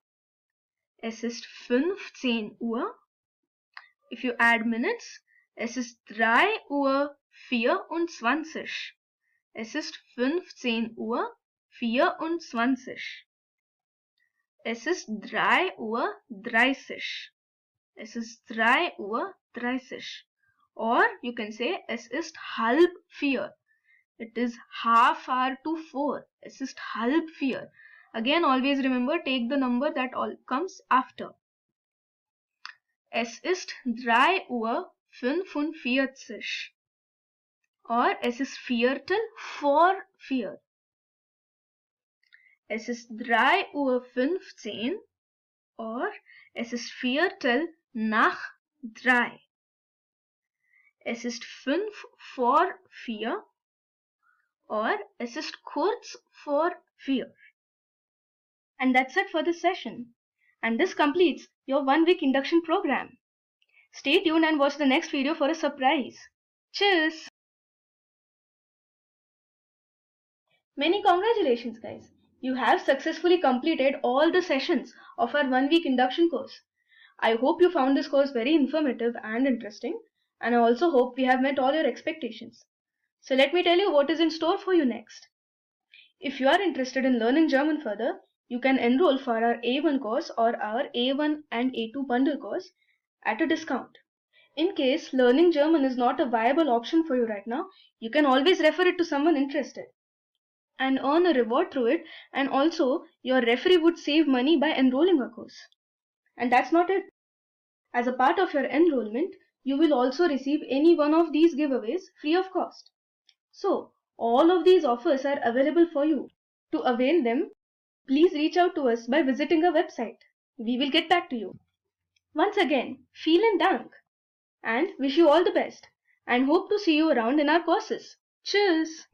Es ist 15 Uhr. If you add minutes, es ist 3 Uhr 24. Es ist 15 Uhr 24. Es ist 3 Uhr 30. Es ist 3 Uhr 30. Or you can say es ist halb 4. It is half hour to 4. Es ist halb 4. Again, always remember, take the number that all comes after. Es ist 3 Uhr 45. Or es ist Viertel vor 4. Es ist 3 Uhr 15. Or es ist Viertel nach 3. Es ist 5 vor 4. Or es ist kurz vor 4. And that's it for this session. And this completes your 1-week induction program. Stay tuned and watch the next video for a surprise. Cheers! Many congratulations guys. You have successfully completed all the sessions of our 1-week induction course. I hope you found this course very informative and interesting, and I also hope we have met all your expectations. So let me tell you what is in store for you next. If you are interested in learning German further, you can enroll for our A1 course or our A1 and A2 bundle course at a discount. In case learning German is not a viable option for you right now, you can always refer it to someone interested and earn a reward through it, and also your referee would save money by enrolling a course. And that's not it. As a part of your enrollment, you will also receive any one of these giveaways free of cost. So, all of these offers are available for you. To avail them, please reach out to us by visiting our website. We will get back to you. Once again, vielen Dank and wish you all the best and hope to see you around in our courses. Cheers!